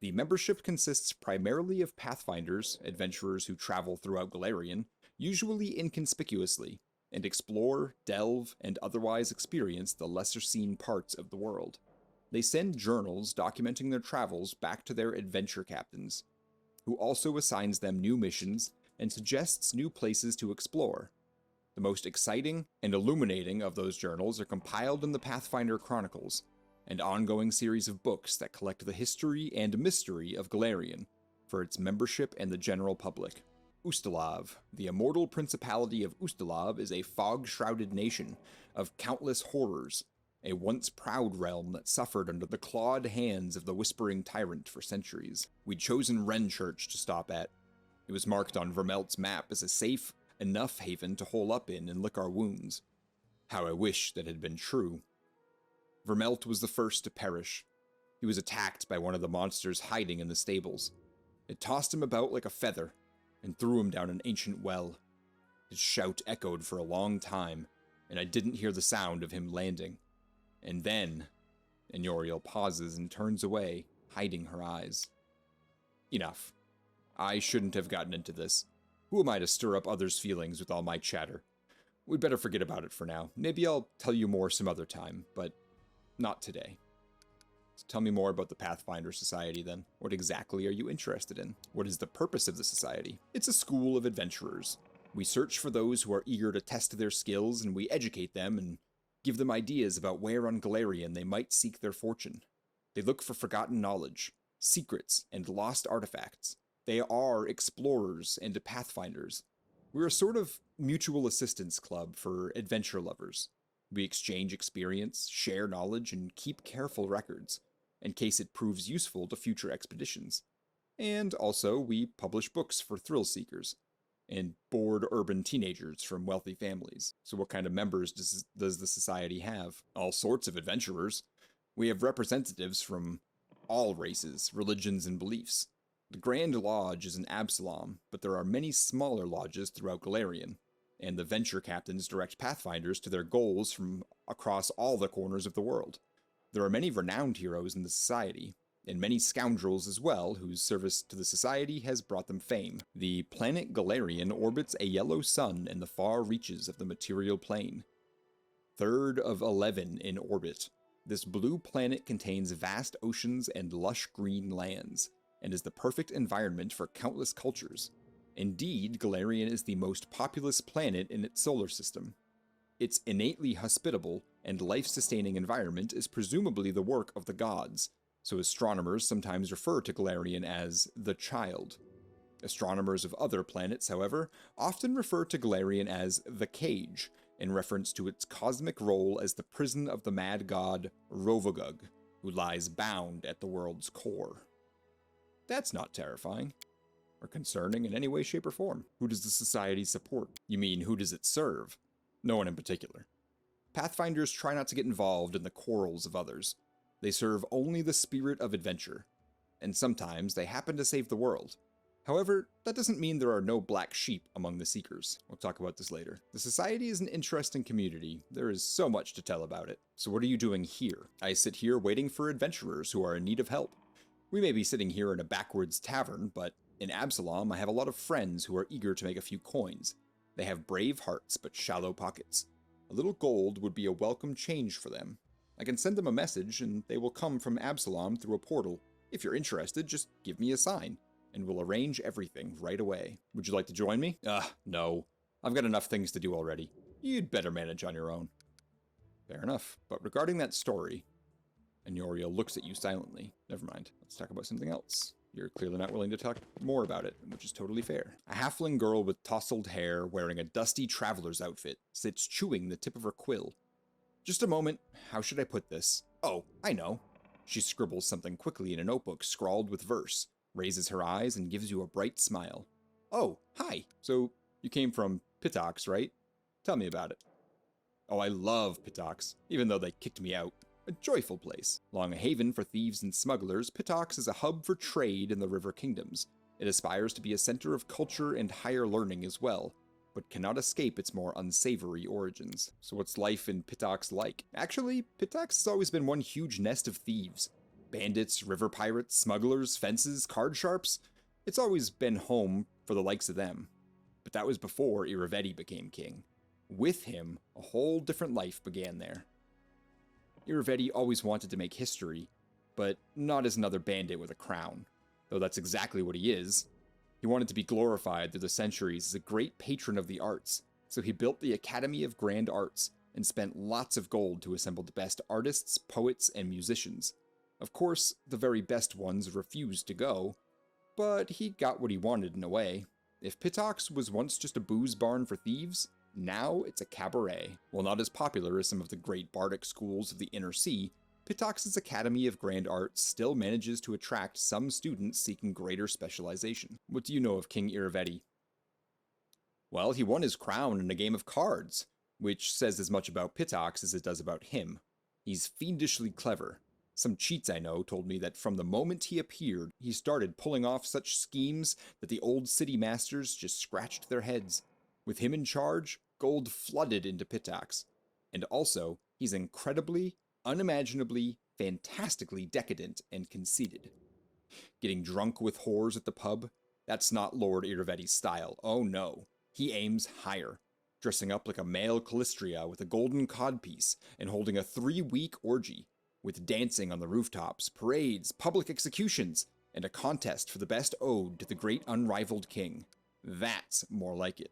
The membership consists primarily of Pathfinders, adventurers who travel throughout Golarion, usually inconspicuously, and explore, delve, and otherwise experience the lesser-seen parts of the world. They send journals documenting their travels back to their adventure captains, who also assigns them new missions and suggests new places to explore. The most exciting and illuminating of those journals are compiled in the Pathfinder Chronicles, an ongoing series of books that collect the history and mystery of Golarion for its membership and the general public. Ustalav, the immortal principality of Ustalav, is a fog-shrouded nation of countless horrors, a once proud realm that suffered under the clawed hands of the Whispering Tyrant for centuries. We'd chosen Wrenchurch to stop at. It was marked on Vermelt's map as a safe enough haven to hole up in and lick our wounds. How I wish that had been true. Vermelt was the first to perish. He was attacked by one of the monsters hiding in the stables. It tossed him about like a feather, and threw him down an ancient well. His shout echoed for a long time, and I didn't hear the sound of him landing. And then, Anoriel pauses and turns away, hiding her eyes. Enough. I shouldn't have gotten into this. Who am I to stir up others' feelings with all my chatter? We'd better forget about it for now. Maybe I'll tell you more some other time, but not today. So tell me more about the Pathfinder Society, then. What exactly are you interested in? What is the purpose of the Society? It's a school of adventurers. We search for those who are eager to test their skills, and we educate them and give them ideas about where on Galarian they might seek their fortune. They look for forgotten knowledge, secrets, and lost artifacts. They are explorers and pathfinders. We're a sort of mutual assistance club for adventure lovers. We exchange experience, share knowledge, and keep careful records, in case it proves useful to future expeditions. And also, we publish books for thrill seekers, and bored urban teenagers from wealthy families. So what kind of members does the society have? All sorts of adventurers. We have representatives from all races, religions, and beliefs. The Grand Lodge is in Absalom, but there are many smaller lodges throughout Galarian, and the venture captains direct pathfinders to their goals from across all the corners of the world. There are many renowned heroes in the society, and many scoundrels as well, whose service to the society has brought them fame. The planet Galarian orbits a yellow sun in the far reaches of the material plane. Third of 11 in orbit. This blue planet contains vast oceans and lush green lands, and is the perfect environment for countless cultures. Indeed, Galarian is the most populous planet in its solar system. Its innately hospitable and life-sustaining environment is presumably the work of the gods, so astronomers sometimes refer to Galarian as the Child. Astronomers of other planets, however, often refer to Galarian as the Cage, in reference to its cosmic role as the prison of the mad god Rovagug, who lies bound at the world's core. That's not terrifying, or concerning in any way, shape, or form. Who does the society support? You mean, who does it serve? No one in particular. Pathfinders try not to get involved in the quarrels of others. They serve only the spirit of adventure, and sometimes they happen to save the world. However, that doesn't mean there are no black sheep among the Seekers. We'll talk about this later. The society is an interesting community. There is so much to tell about it. So what are you doing here? I sit here waiting for adventurers who are in need of help. We may be sitting here in a backwoods tavern, but in Absalom I have a lot of friends who are eager to make a few coins. They have brave hearts but shallow pockets. A little gold would be a welcome change for them. I can send them a message and they will come from Absalom through a portal. If you're interested, just give me a sign, and we'll arrange everything right away. Would you like to join me? No. I've got enough things to do already. You'd better manage on your own. Fair enough. But regarding that story, and Yoriel looks at you silently. Never mind. Let's talk about something else. You're clearly not willing to talk more about it, which is totally fair. A halfling girl with tousled hair, wearing a dusty traveler's outfit, sits chewing the tip of her quill. Just a moment. How should I put this? Oh, I know. She scribbles something quickly in a notebook scrawled with verse, raises her eyes, and gives you a bright smile. Oh, hi. So, you came from Pitox, right? Tell me about it. Oh, I love Pitox, even though they kicked me out. A joyful place. Long a haven for thieves and smugglers, Pitox is a hub for trade in the River Kingdoms. It aspires to be a center of culture and higher learning as well, but cannot escape its more unsavory origins. So what's life in Pitox like? Actually, Pitox has always been one huge nest of thieves. Bandits, river pirates, smugglers, fences, card sharps. It's always been home for the likes of them. But that was before Iravetti became king. With him, a whole different life began there. Iravetti always wanted to make history, but not as another bandit with a crown, though that's exactly what he is. He wanted to be glorified through the centuries as a great patron of the arts, so he built the Academy of Grand Arts and spent lots of gold to assemble the best artists, poets, and musicians. Of course, the very best ones refused to go, but he got what he wanted in a way. If Pitox was once just a booze barn for thieves, now it's a cabaret. While not as popular as some of the great bardic schools of the Inner Sea, Pitox's Academy of Grand Arts still manages to attract some students seeking greater specialization. What do you know of King Iravetti? Well, he won his crown in a game of cards, which says as much about Pitox as it does about him. He's fiendishly clever. Some cheats I know told me that from the moment he appeared, he started pulling off such schemes that the old city masters just scratched their heads. With him in charge, gold flooded into Pitox. And also, he's incredibly, unimaginably, fantastically decadent and conceited. Getting drunk with whores at the pub? That's not Lord Iravetti's style. Oh no. He aims higher. Dressing up like a male Callistria with a golden codpiece and holding a 3-week orgy, with dancing on the rooftops, parades, public executions, and a contest for the best ode to the great unrivaled king. That's more like it.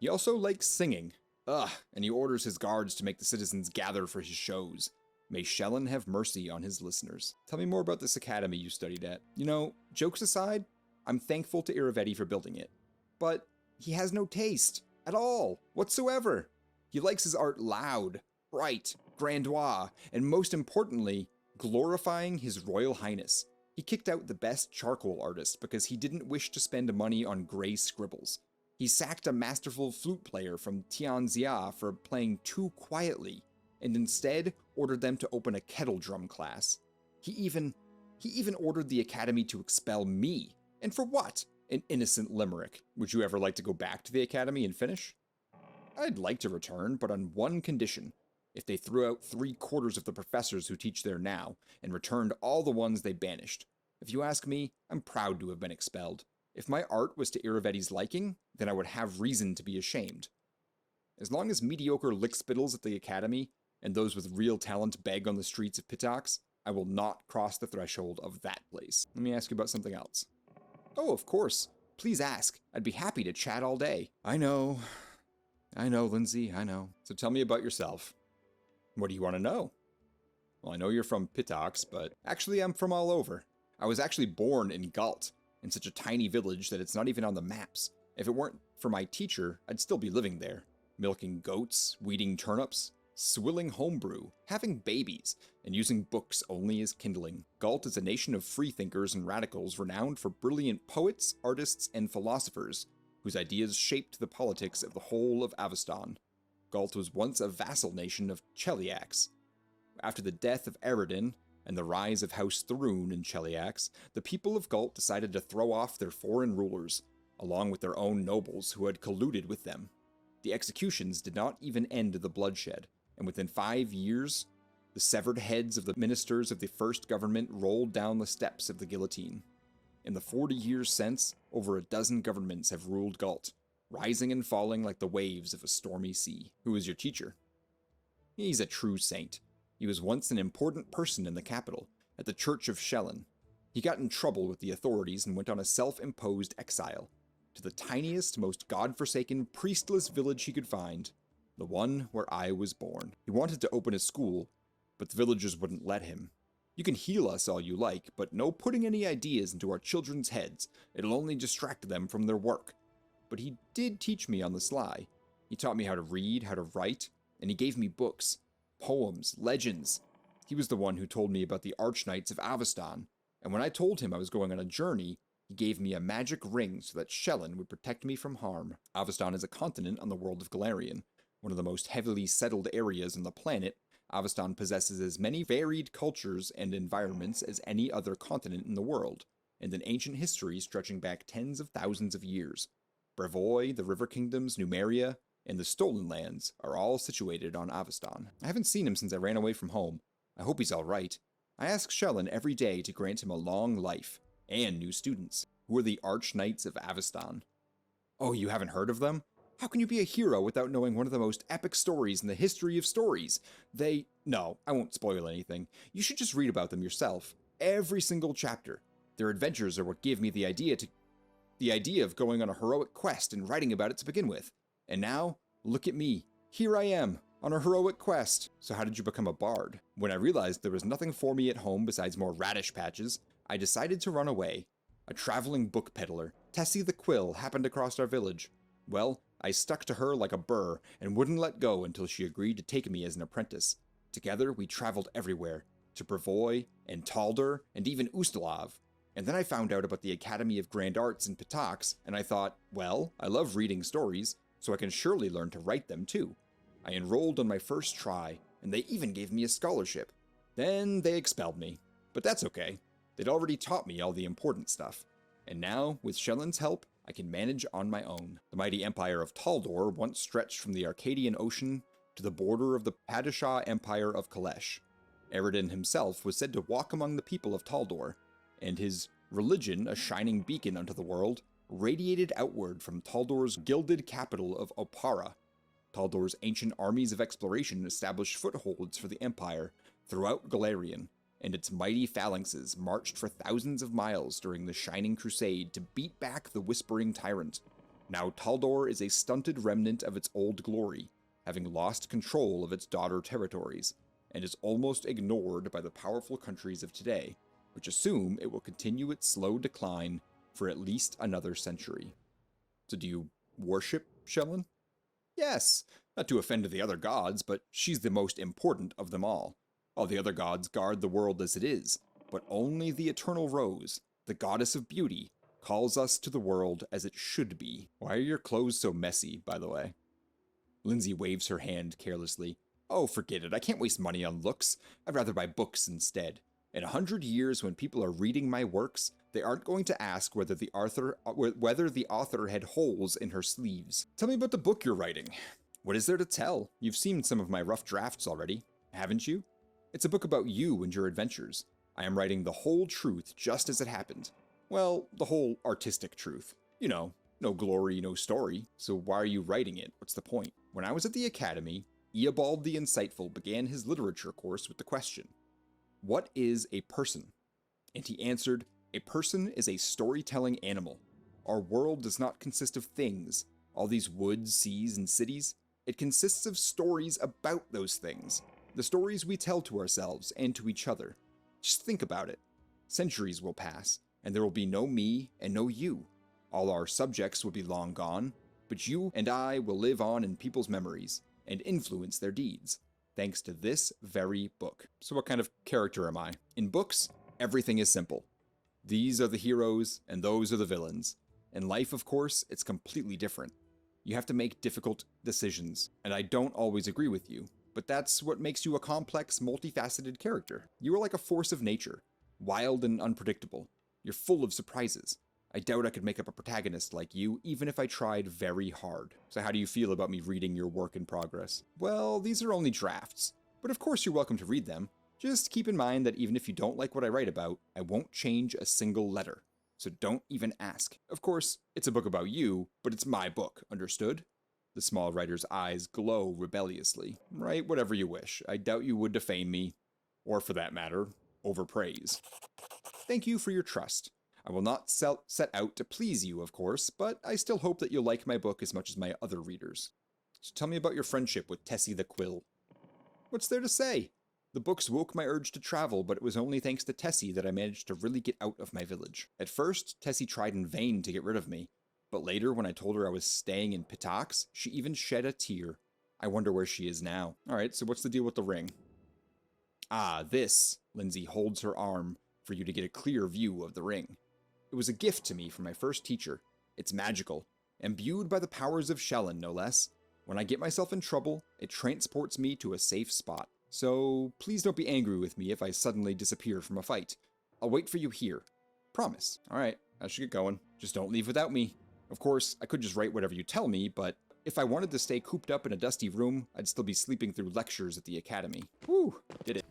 He also likes singing. Ugh, and he orders his guards to make the citizens gather for his shows. May Shellen have mercy on his listeners. Tell me more about this academy you studied at. You know, jokes aside, I'm thankful to Iravetti for building it. But he has no taste. At all. Whatsoever. He likes his art loud, bright, grandiose, and most importantly, glorifying his Royal Highness. He kicked out the best charcoal artist because he didn't wish to spend money on gray scribbles. He sacked a masterful flute player from Tianxia for playing too quietly, and instead ordered them to open a kettle drum class. He even ordered the academy to expel me. And for what? An innocent limerick. Would you ever like to go back to the academy and finish? I'd like to return, but on one condition. If they threw out 3/4 of the professors who teach there now, and returned all the ones they banished. If you ask me, I'm proud to have been expelled. If my art was to Iravetti's liking, then I would have reason to be ashamed. As long as mediocre lickspittles at the academy, and those with real talent beg on the streets of Pitax, I will not cross the threshold of that place. Let me ask you about something else. Oh, of course. Please ask. I'd be happy to chat all day. I know, Lindsay, I know. So tell me about yourself. What do you want to know? Well, I know you're from Pitax, but actually I'm from all over. I was actually born in Galt, in such a tiny village that it's not even on the maps. If it weren't for my teacher, I'd still be living there. Milking goats, weeding turnips, swilling homebrew, having babies, and using books only as kindling. Galt is a nation of freethinkers and radicals renowned for brilliant poets, artists, and philosophers, whose ideas shaped the politics of the whole of Avestan. Galt was once a vassal nation of Steelyx. After the death of Eredin and the rise of House Thrun in Steelyx, the people of Galt decided to throw off their foreign rulers, along with their own nobles who had colluded with them. The executions did not even end the bloodshed, and within 5 years, the severed heads of the ministers of the first government rolled down the steps of the guillotine. In the 40 years since, over a dozen governments have ruled Galt, rising and falling like the waves of a stormy sea. Who is your teacher? He's a true saint. He was once an important person in the capital, at the Church of Shellen. He got in trouble with the authorities and went on a self-imposed exile, to the tiniest, most godforsaken, priestless village he could find, the one where I was born. He wanted to open a school, but the villagers wouldn't let him. You can heal us all you like, but no putting any ideas into our children's heads. It'll only distract them from their work. But he did teach me on the sly. He taught me how to read, how to write, and he gave me books, poems, legends. He was the one who told me about the Archknights of Avestan, and when I told him I was going on a journey, he gave me a magic ring so that Shellen would protect me from harm. Avestan is a continent on the world of Galarian, one of the most heavily settled areas on the planet. Avestan possesses as many varied cultures and environments as any other continent in the world, and an ancient history stretching back tens of thousands of years. Brevoy, the River Kingdoms, Numeria, and the Stolen Lands are all situated on Avestan. I haven't seen him since I ran away from home. I hope he's all right. I ask Shellen every day to grant him a long life, and new students, who are the Archknights of Avestan. Oh, you haven't heard of them? How can you be a hero without knowing one of the most epic stories in the history of stories? No, I won't spoil anything. You should just read about them yourself. Every single chapter. Their adventures are what gave me the idea of going on a heroic quest and writing about it to begin with. And now, look at me. Here I am, on a heroic quest. So how did you become a bard? When I realized there was nothing for me at home besides more radish patches, I decided to run away. A traveling book peddler, Tessie the Quill, happened across our village. Well, I stuck to her like a burr and wouldn't let go until she agreed to take me as an apprentice. Together, we traveled everywhere, to Brevoy and Taldur and even Ustalav. And then I found out about the Academy of Grand Arts in Pitax, and I thought, well, I love reading stories, so I can surely learn to write them too. I enrolled on my first try, and they even gave me a scholarship. Then they expelled me. But that's okay. They'd already taught me all the important stuff. And now, with Shellen's help, I can manage on my own. The mighty empire of Taldur once stretched from the Arcadian Ocean to the border of the Padishah Empire of Kalesh. Eredin himself was said to walk among the people of Taldur, and his religion, a shining beacon unto the world, radiated outward from Taldur's gilded capital of Opara. Taldur's ancient armies of exploration established footholds for the empire throughout Galarian, and its mighty phalanxes marched for thousands of miles during the Shining Crusade to beat back the Whispering Tyrant. Now Taldor is a stunted remnant of its old glory, having lost control of its daughter territories, and is almost ignored by the powerful countries of today, which assume it will continue its slow decline for at least another century. So do you worship Shellen? Yes, not to offend the other gods, but she's the most important of them all. All the other gods guard the world as it is, but only the Eternal Rose, the goddess of beauty, calls us to the world as it should be. Why are your clothes so messy, by the way? Lindsay waves her hand carelessly. Oh, forget it. I can't waste money on looks. I'd rather buy books instead. In 100 years, when people are reading my works, they aren't going to ask whether the author had holes in her sleeves. Tell me about the book you're writing. What is there to tell? You've seen some of my rough drafts already, haven't you? It's a book about you and your adventures. I am writing the whole truth just as it happened. Well, the whole artistic truth. You know, no glory, no story. So why are you writing it? What's the point? When I was at the academy, Eobald the Insightful began his literature course with the question, what is a person? And he answered, a person is a storytelling animal. Our world does not consist of things, all these woods, seas, and cities. It consists of stories about those things, the stories we tell to ourselves and to each other. Just think about it. Centuries will pass, and there will be no me and no you. All our subjects will be long gone, but you and I will live on in people's memories and influence their deeds, thanks to this very book. So what kind of character am I? In books, everything is simple. These are the heroes, and those are the villains. In life, of course, it's completely different. You have to make difficult decisions, and I don't always agree with you, but that's what makes you a complex, multifaceted character. You are like a force of nature, wild and unpredictable. You're full of surprises. I doubt I could make up a protagonist like you, even if I tried very hard. So how do you feel about me reading your work in progress? Well, these are only drafts, but of course you're welcome to read them. Just keep in mind that even if you don't like what I write about, I won't change a single letter. So don't even ask. Of course, it's a book about you, but it's my book, understood? The small writer's eyes glow rebelliously. Write whatever you wish. I doubt you would defame me, or for that matter, overpraise. Thank you for your trust. I will not set out to please you, of course, but I still hope that you'll like my book as much as my other readers. So tell me about your friendship with Tessie the Quill. What's there to say? The books woke my urge to travel, but it was only thanks to Tessie that I managed to really get out of my village. At first, Tessie tried in vain to get rid of me, but later when I told her I was staying in Pitax, she even shed a tear. I wonder where she is now. Alright, so what's the deal with the ring? Ah, this. Lindsay holds her arm for you to get a clear view of the ring. It was a gift to me from my first teacher. It's magical, imbued by the powers of Shellen, no less. When I get myself in trouble, it transports me to a safe spot. So please don't be angry with me if I suddenly disappear from a fight. I'll wait for you here. Promise. Alright, I should get going. Just don't leave without me. Of course, I could just write whatever you tell me, but if I wanted to stay cooped up in a dusty room, I'd still be sleeping through lectures at the academy. Whew, did it.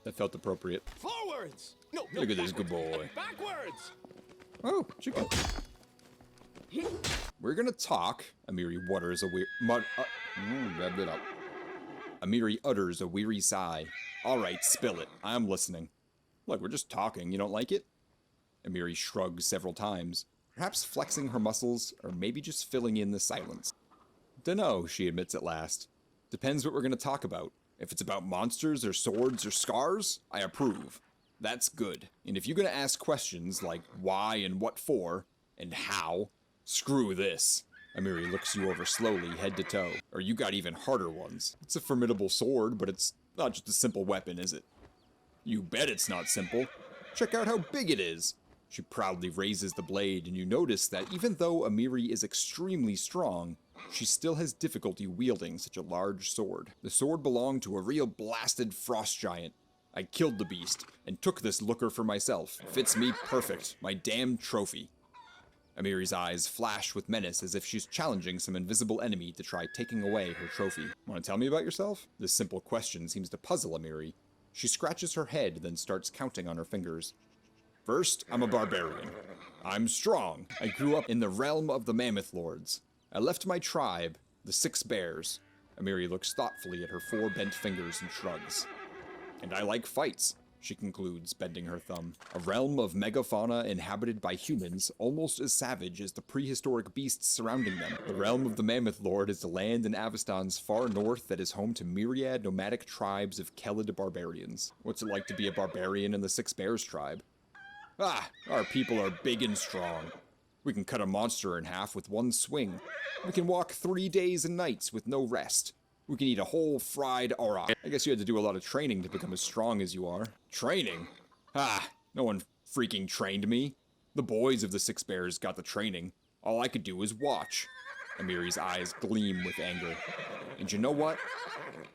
That felt appropriate. Forwards! No, look at this good boy. Backwards! Oh, chicken. We're gonna talk. Amiri utters a weary sigh. Alright, spill it. I'm listening. Look, we're just talking. You don't like it? Amiri shrugs several times, perhaps flexing her muscles, or maybe just filling in the silence. Dunno, she admits at last. Depends what we're gonna talk about. If it's about monsters or swords or scars, I approve. That's good. And if you're gonna ask questions like why and what for, and how, screw this. Amiri looks you over slowly, head to toe. Or you got even harder ones. It's a formidable sword, but it's not just a simple weapon, is it? You bet it's not simple. Check out how big it is. She proudly raises the blade, and you notice that even though Amiri is extremely strong, she still has difficulty wielding such a large sword. The sword belonged to a real blasted frost giant. I killed the beast, and took this looker for myself. Fits me perfect, my damned trophy. Amiri's eyes flash with menace as if she's challenging some invisible enemy to try taking away her trophy. Want to tell me about yourself? This simple question seems to puzzle Amiri. She scratches her head, then starts counting on her fingers. First, I'm a barbarian. I'm strong. I grew up in the realm of the Mammoth Lords. I left my tribe, the 6 Bears. Amiri looks thoughtfully at her 4 bent fingers and shrugs. And I like fights. she concludes, bending her thumb. A realm of megafauna inhabited by humans, almost as savage as the prehistoric beasts surrounding them. The realm of the Mammoth Lord is the land in Aveston's far north that is home to myriad nomadic tribes of Kelid barbarians. What's it like to be a barbarian in the Six Bears tribe? Ah, our people are big and strong. We can cut a monster in half with one swing. We can walk 3 days and nights with no rest. We can eat a whole fried auroch. I guess you had to do a lot of training to become as strong as you are. Training? Ah, no one freaking trained me. The boys of the Six Bears got the training. All I could do was watch. Amiri's eyes gleam with anger. And you know what?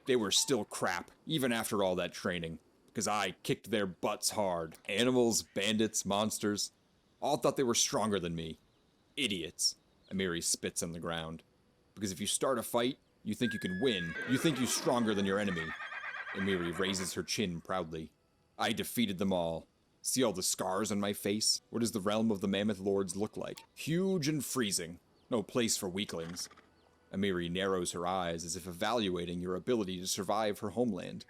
They were still crap, even after all that training, because I kicked their butts hard. Animals, bandits, monsters, all thought they were stronger than me. Idiots. Amiri spits on the ground. Because if you start a fight, you think you can win. You think you're stronger than your enemy. Amiri raises her chin proudly. I defeated them all. See all the scars on my face? What does the realm of the Mammoth Lords look like? Huge and freezing. No place for weaklings. Amiri narrows her eyes as if evaluating your ability to survive her homeland.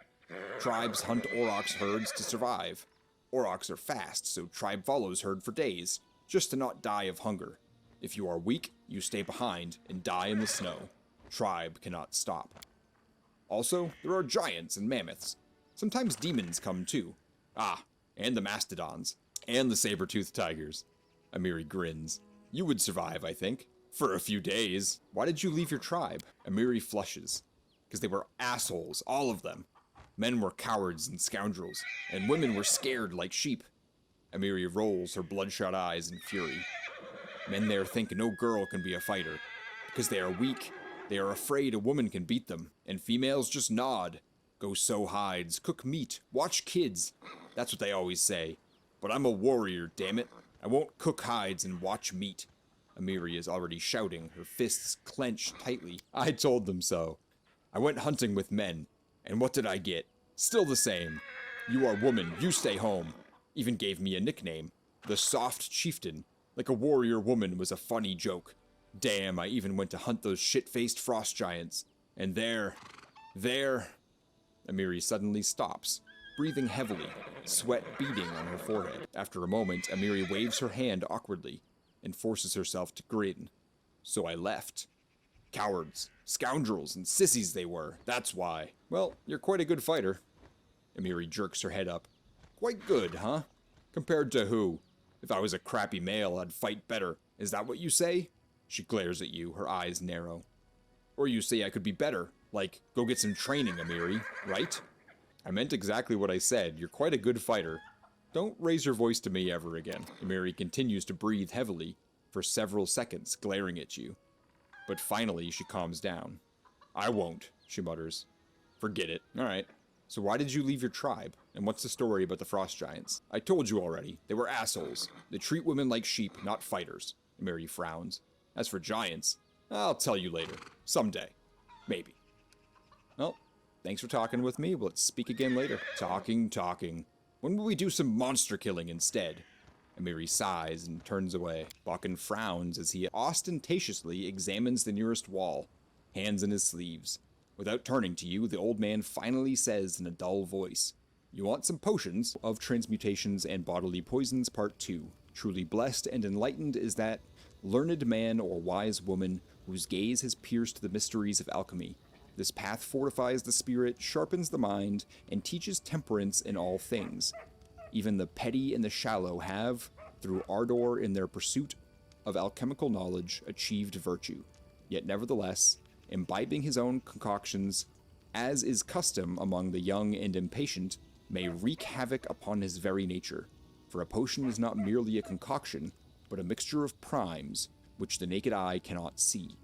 Tribes hunt aurochs herds to survive. Aurochs are fast, so tribe follows herd for days, just to not die of hunger. If you are weak, you stay behind and die in the snow. Tribe cannot stop. Also, there are giants and mammoths. Sometimes demons come too. Ah, and the mastodons. And the saber-toothed tigers. Amiri grins. You would survive, I think. For a few days. Why did you leave your tribe? Amiri flushes. Because they were assholes, all of them. Men were cowards and scoundrels, and women were scared like sheep. Amiri rolls her bloodshot eyes in fury. Men there think no girl can be a fighter, because they are weak. They are afraid a woman can beat them, and females just nod. Go sew hides, cook meat, watch kids. That's what they always say. But I'm a warrior, damn it. I won't cook hides and watch meat. Amiri is already shouting, her fists clenched tightly. I told them so. I went hunting with men, and what did I get? Still the same. You are woman, you stay home. Even gave me a nickname, the Soft Chieftain. Like a warrior woman was a funny joke. Damn, I even went to hunt those shit-faced frost giants. And there... Amiri suddenly stops, breathing heavily, sweat beading on her forehead. After a moment, Amiri waves her hand awkwardly and forces herself to grin. So I left. Cowards, scoundrels, and sissies they were, that's why. Well, you're quite a good fighter. Amiri jerks her head up. Quite good, huh? Compared to who? If I was a crappy male, I'd fight better. Is that what you say? She glares at you, her eyes narrow. Or you say I could be better. Like, go get some training, Amiri, right? I meant exactly what I said. You're quite a good fighter. Don't raise your voice to me ever again. Amiri continues to breathe heavily for several seconds, glaring at you. But finally, she calms down. I won't, she mutters. Forget it. All right. So why did you leave your tribe? And what's the story about the frost giants? I told you already. They were assholes. They treat women like sheep, not fighters. Amiri frowns. As for giants, I'll tell you later. Someday. Maybe. Well, thanks for talking with me. Let's speak again later. Talking. When will we do some monster killing instead? Amiri sighs and turns away. Bakken frowns as he ostentatiously examines the nearest wall, hands in his sleeves. Without turning to you, the old man finally says in a dull voice, You want some potions of transmutations and bodily poisons, part 2. Truly blessed and enlightened is that learned man or wise woman whose gaze has pierced the mysteries of alchemy. This path fortifies the spirit, sharpens the mind, and teaches temperance in all things. Even the petty and the shallow have, through ardor in their pursuit of alchemical knowledge, achieved virtue. Yet nevertheless, imbibing his own concoctions, as is custom among the young and impatient, may wreak havoc upon his very nature. For a potion is not merely a concoction, but a mixture of primes, which the naked eye cannot see.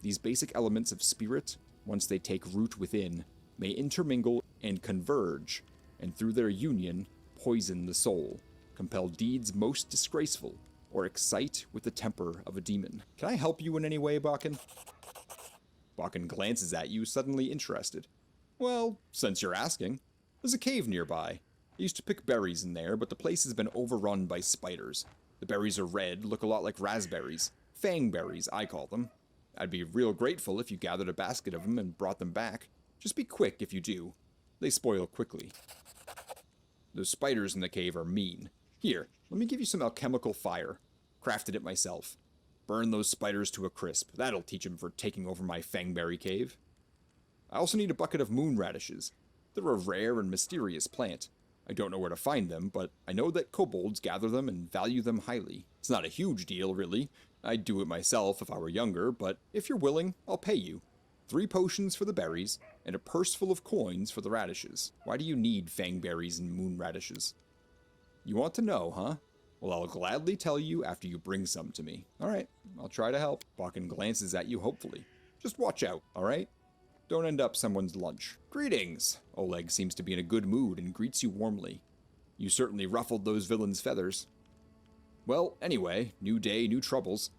These basic elements of spirit, once they take root within, may intermingle and converge, and through their union, poison the soul, compel deeds most disgraceful, or excite with the temper of a demon. Can I help you in any way, Bakken? Bakken glances at you, suddenly interested. Well, since you're asking, there's a cave nearby. I used to pick berries in there, but the place has been overrun by spiders. The berries are red, look a lot like raspberries. Fangberries, I call them. I'd be real grateful if you gathered a basket of them and brought them back. Just be quick if you do. They spoil quickly. Those spiders in the cave are mean. Here, let me give you some alchemical fire. Crafted it myself. Burn those spiders to a crisp. That'll teach them for taking over my Fangberry cave. I also need a bucket of moon radishes. They're a rare and mysterious plant. I don't know where to find them, but I know that kobolds gather them and value them highly. It's not a huge deal, really. I'd do it myself if I were younger, but if you're willing, I'll pay you. 3 potions for the berries, and a purse full of coins for the radishes. Why do you need fangberries and moon radishes? You want to know, huh? Well, I'll gladly tell you after you bring some to me. Alright, I'll try to help. Bakken glances at you hopefully. Just watch out, alright? Don't end up someone's lunch. Greetings! Oleg seems to be in a good mood and greets you warmly. You certainly ruffled those villains' feathers. Well, anyway, new day, new troubles.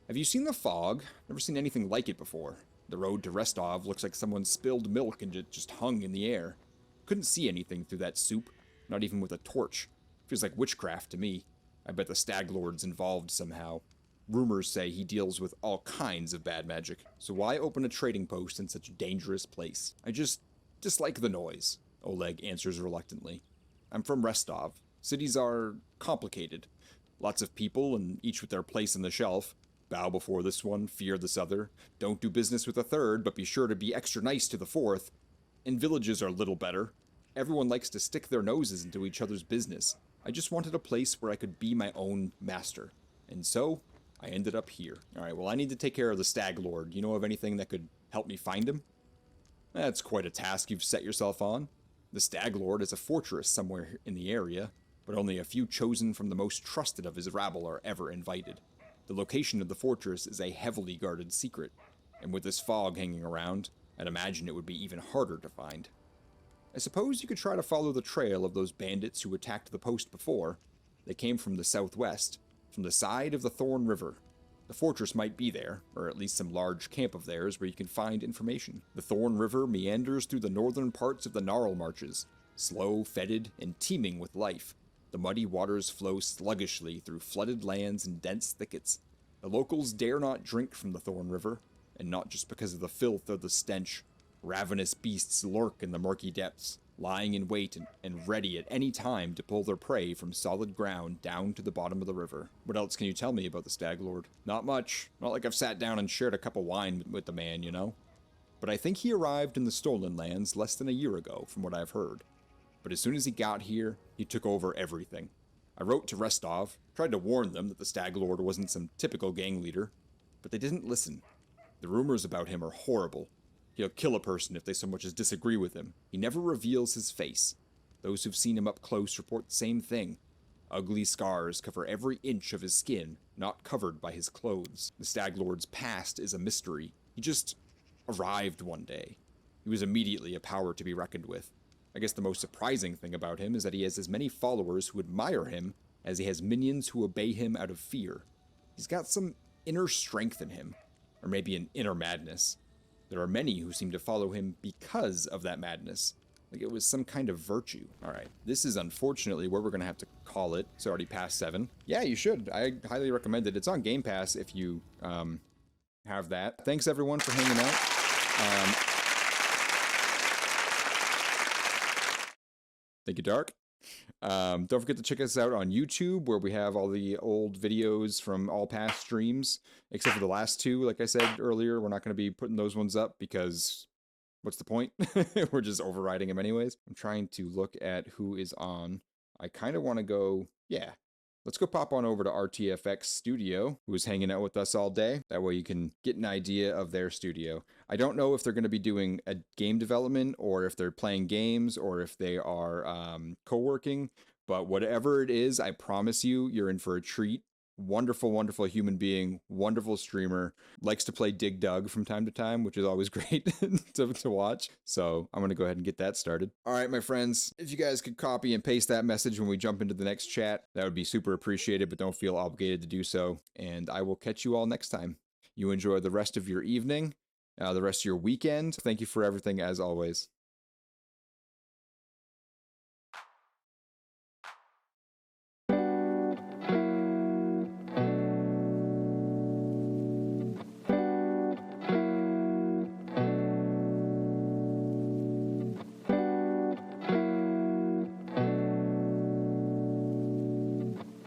Have you seen the fog? Never seen anything like it before. The road to Restov looks like someone spilled milk and it just hung in the air. Couldn't see anything through that soup, not even with a torch. Feels like witchcraft to me. I bet the Stag Lord's involved somehow. Rumors say he deals with all kinds of bad magic, so why open a trading post in such a dangerous place? I just dislike the noise, Oleg answers reluctantly. I'm from Restov. Cities are complicated. Lots of people, and each with their place on the shelf. Bow before this one, fear this other. Don't do business with a third, but be sure to be extra nice to the fourth. And villages are a little better. Everyone likes to stick their noses into each other's business. I just wanted a place where I could be my own master. And so, I ended up here. Alright, well I need to take care of the Stag Lord. You know of anything that could help me find him? That's quite a task you've set yourself on. The Stag Lord is a fortress somewhere in the area, but only a few chosen from the most trusted of his rabble are ever invited. The location of the fortress is a heavily guarded secret, and with this fog hanging around, I'd imagine it would be even harder to find. I suppose you could try to follow the trail of those bandits who attacked the post before. They came from the southwest, from the side of the Thorn River. The fortress might be there, or at least some large camp of theirs where you can find information. The Thorn River meanders through the northern parts of the Gnarl Marches, slow, fetid, and teeming with life. The muddy waters flow sluggishly through flooded lands and dense thickets. The locals dare not drink from the Thorn River, and not just because of the filth or the stench. Ravenous beasts lurk in the murky depths, lying in wait and ready at any time to pull their prey from solid ground down to the bottom of the river. What else can you tell me about the Stag Lord? Not much. Not like I've sat down and shared a cup of wine with the man, you know? But I think he arrived in the Stolen Lands less than a year ago, from what I've heard. But as soon as he got here, he took over everything. I wrote to Restov, tried to warn them that the Stag Lord wasn't some typical gang leader, but they didn't listen. The rumors about him are horrible. He'll kill a person if they so much as disagree with him. He never reveals his face. Those who've seen him up close report the same thing. Ugly scars cover every inch of his skin, not covered by his clothes. The Stag Lord's past is a mystery. He just arrived one day. He was immediately a power to be reckoned with. I guess the most surprising thing about him is that he has as many followers who admire him as he has minions who obey him out of fear. He's got some inner strength in him, or maybe an inner madness. There are many who seem to follow him because of that madness, like it was some kind of virtue. Alright, this is unfortunately where we're going to have to call it. It's already past 7. Yeah, you should. I highly recommend it. It's on Game Pass if you have that. Thanks everyone for hanging out. Thank you, Dark. Don't forget to check us out on YouTube, where we have all the old videos from all past streams, except for the last 2. Like I said earlier, we're not going to be putting those ones up because what's the point? We're just overriding them anyways. I'm trying to look at who is on. I kind of want to go, yeah. Let's go pop on over to RTFX Studio, who is hanging out with us all day. That way you can get an idea of their studio. I don't know if they're going to be doing a game development, or if they're playing games, or if they are co-working. But whatever it is, I promise you, you're in for a treat. Wonderful, wonderful human being, wonderful streamer, likes to play Dig Dug from time to time, which is always great to watch. So I'm going to go ahead and get that started. All right, my friends, if you guys could copy and paste that message when we jump into the next chat, that would be super appreciated, but don't feel obligated to do so. And I will catch you all next time. You enjoy the rest of your evening, the rest of your weekend. Thank you for everything as always.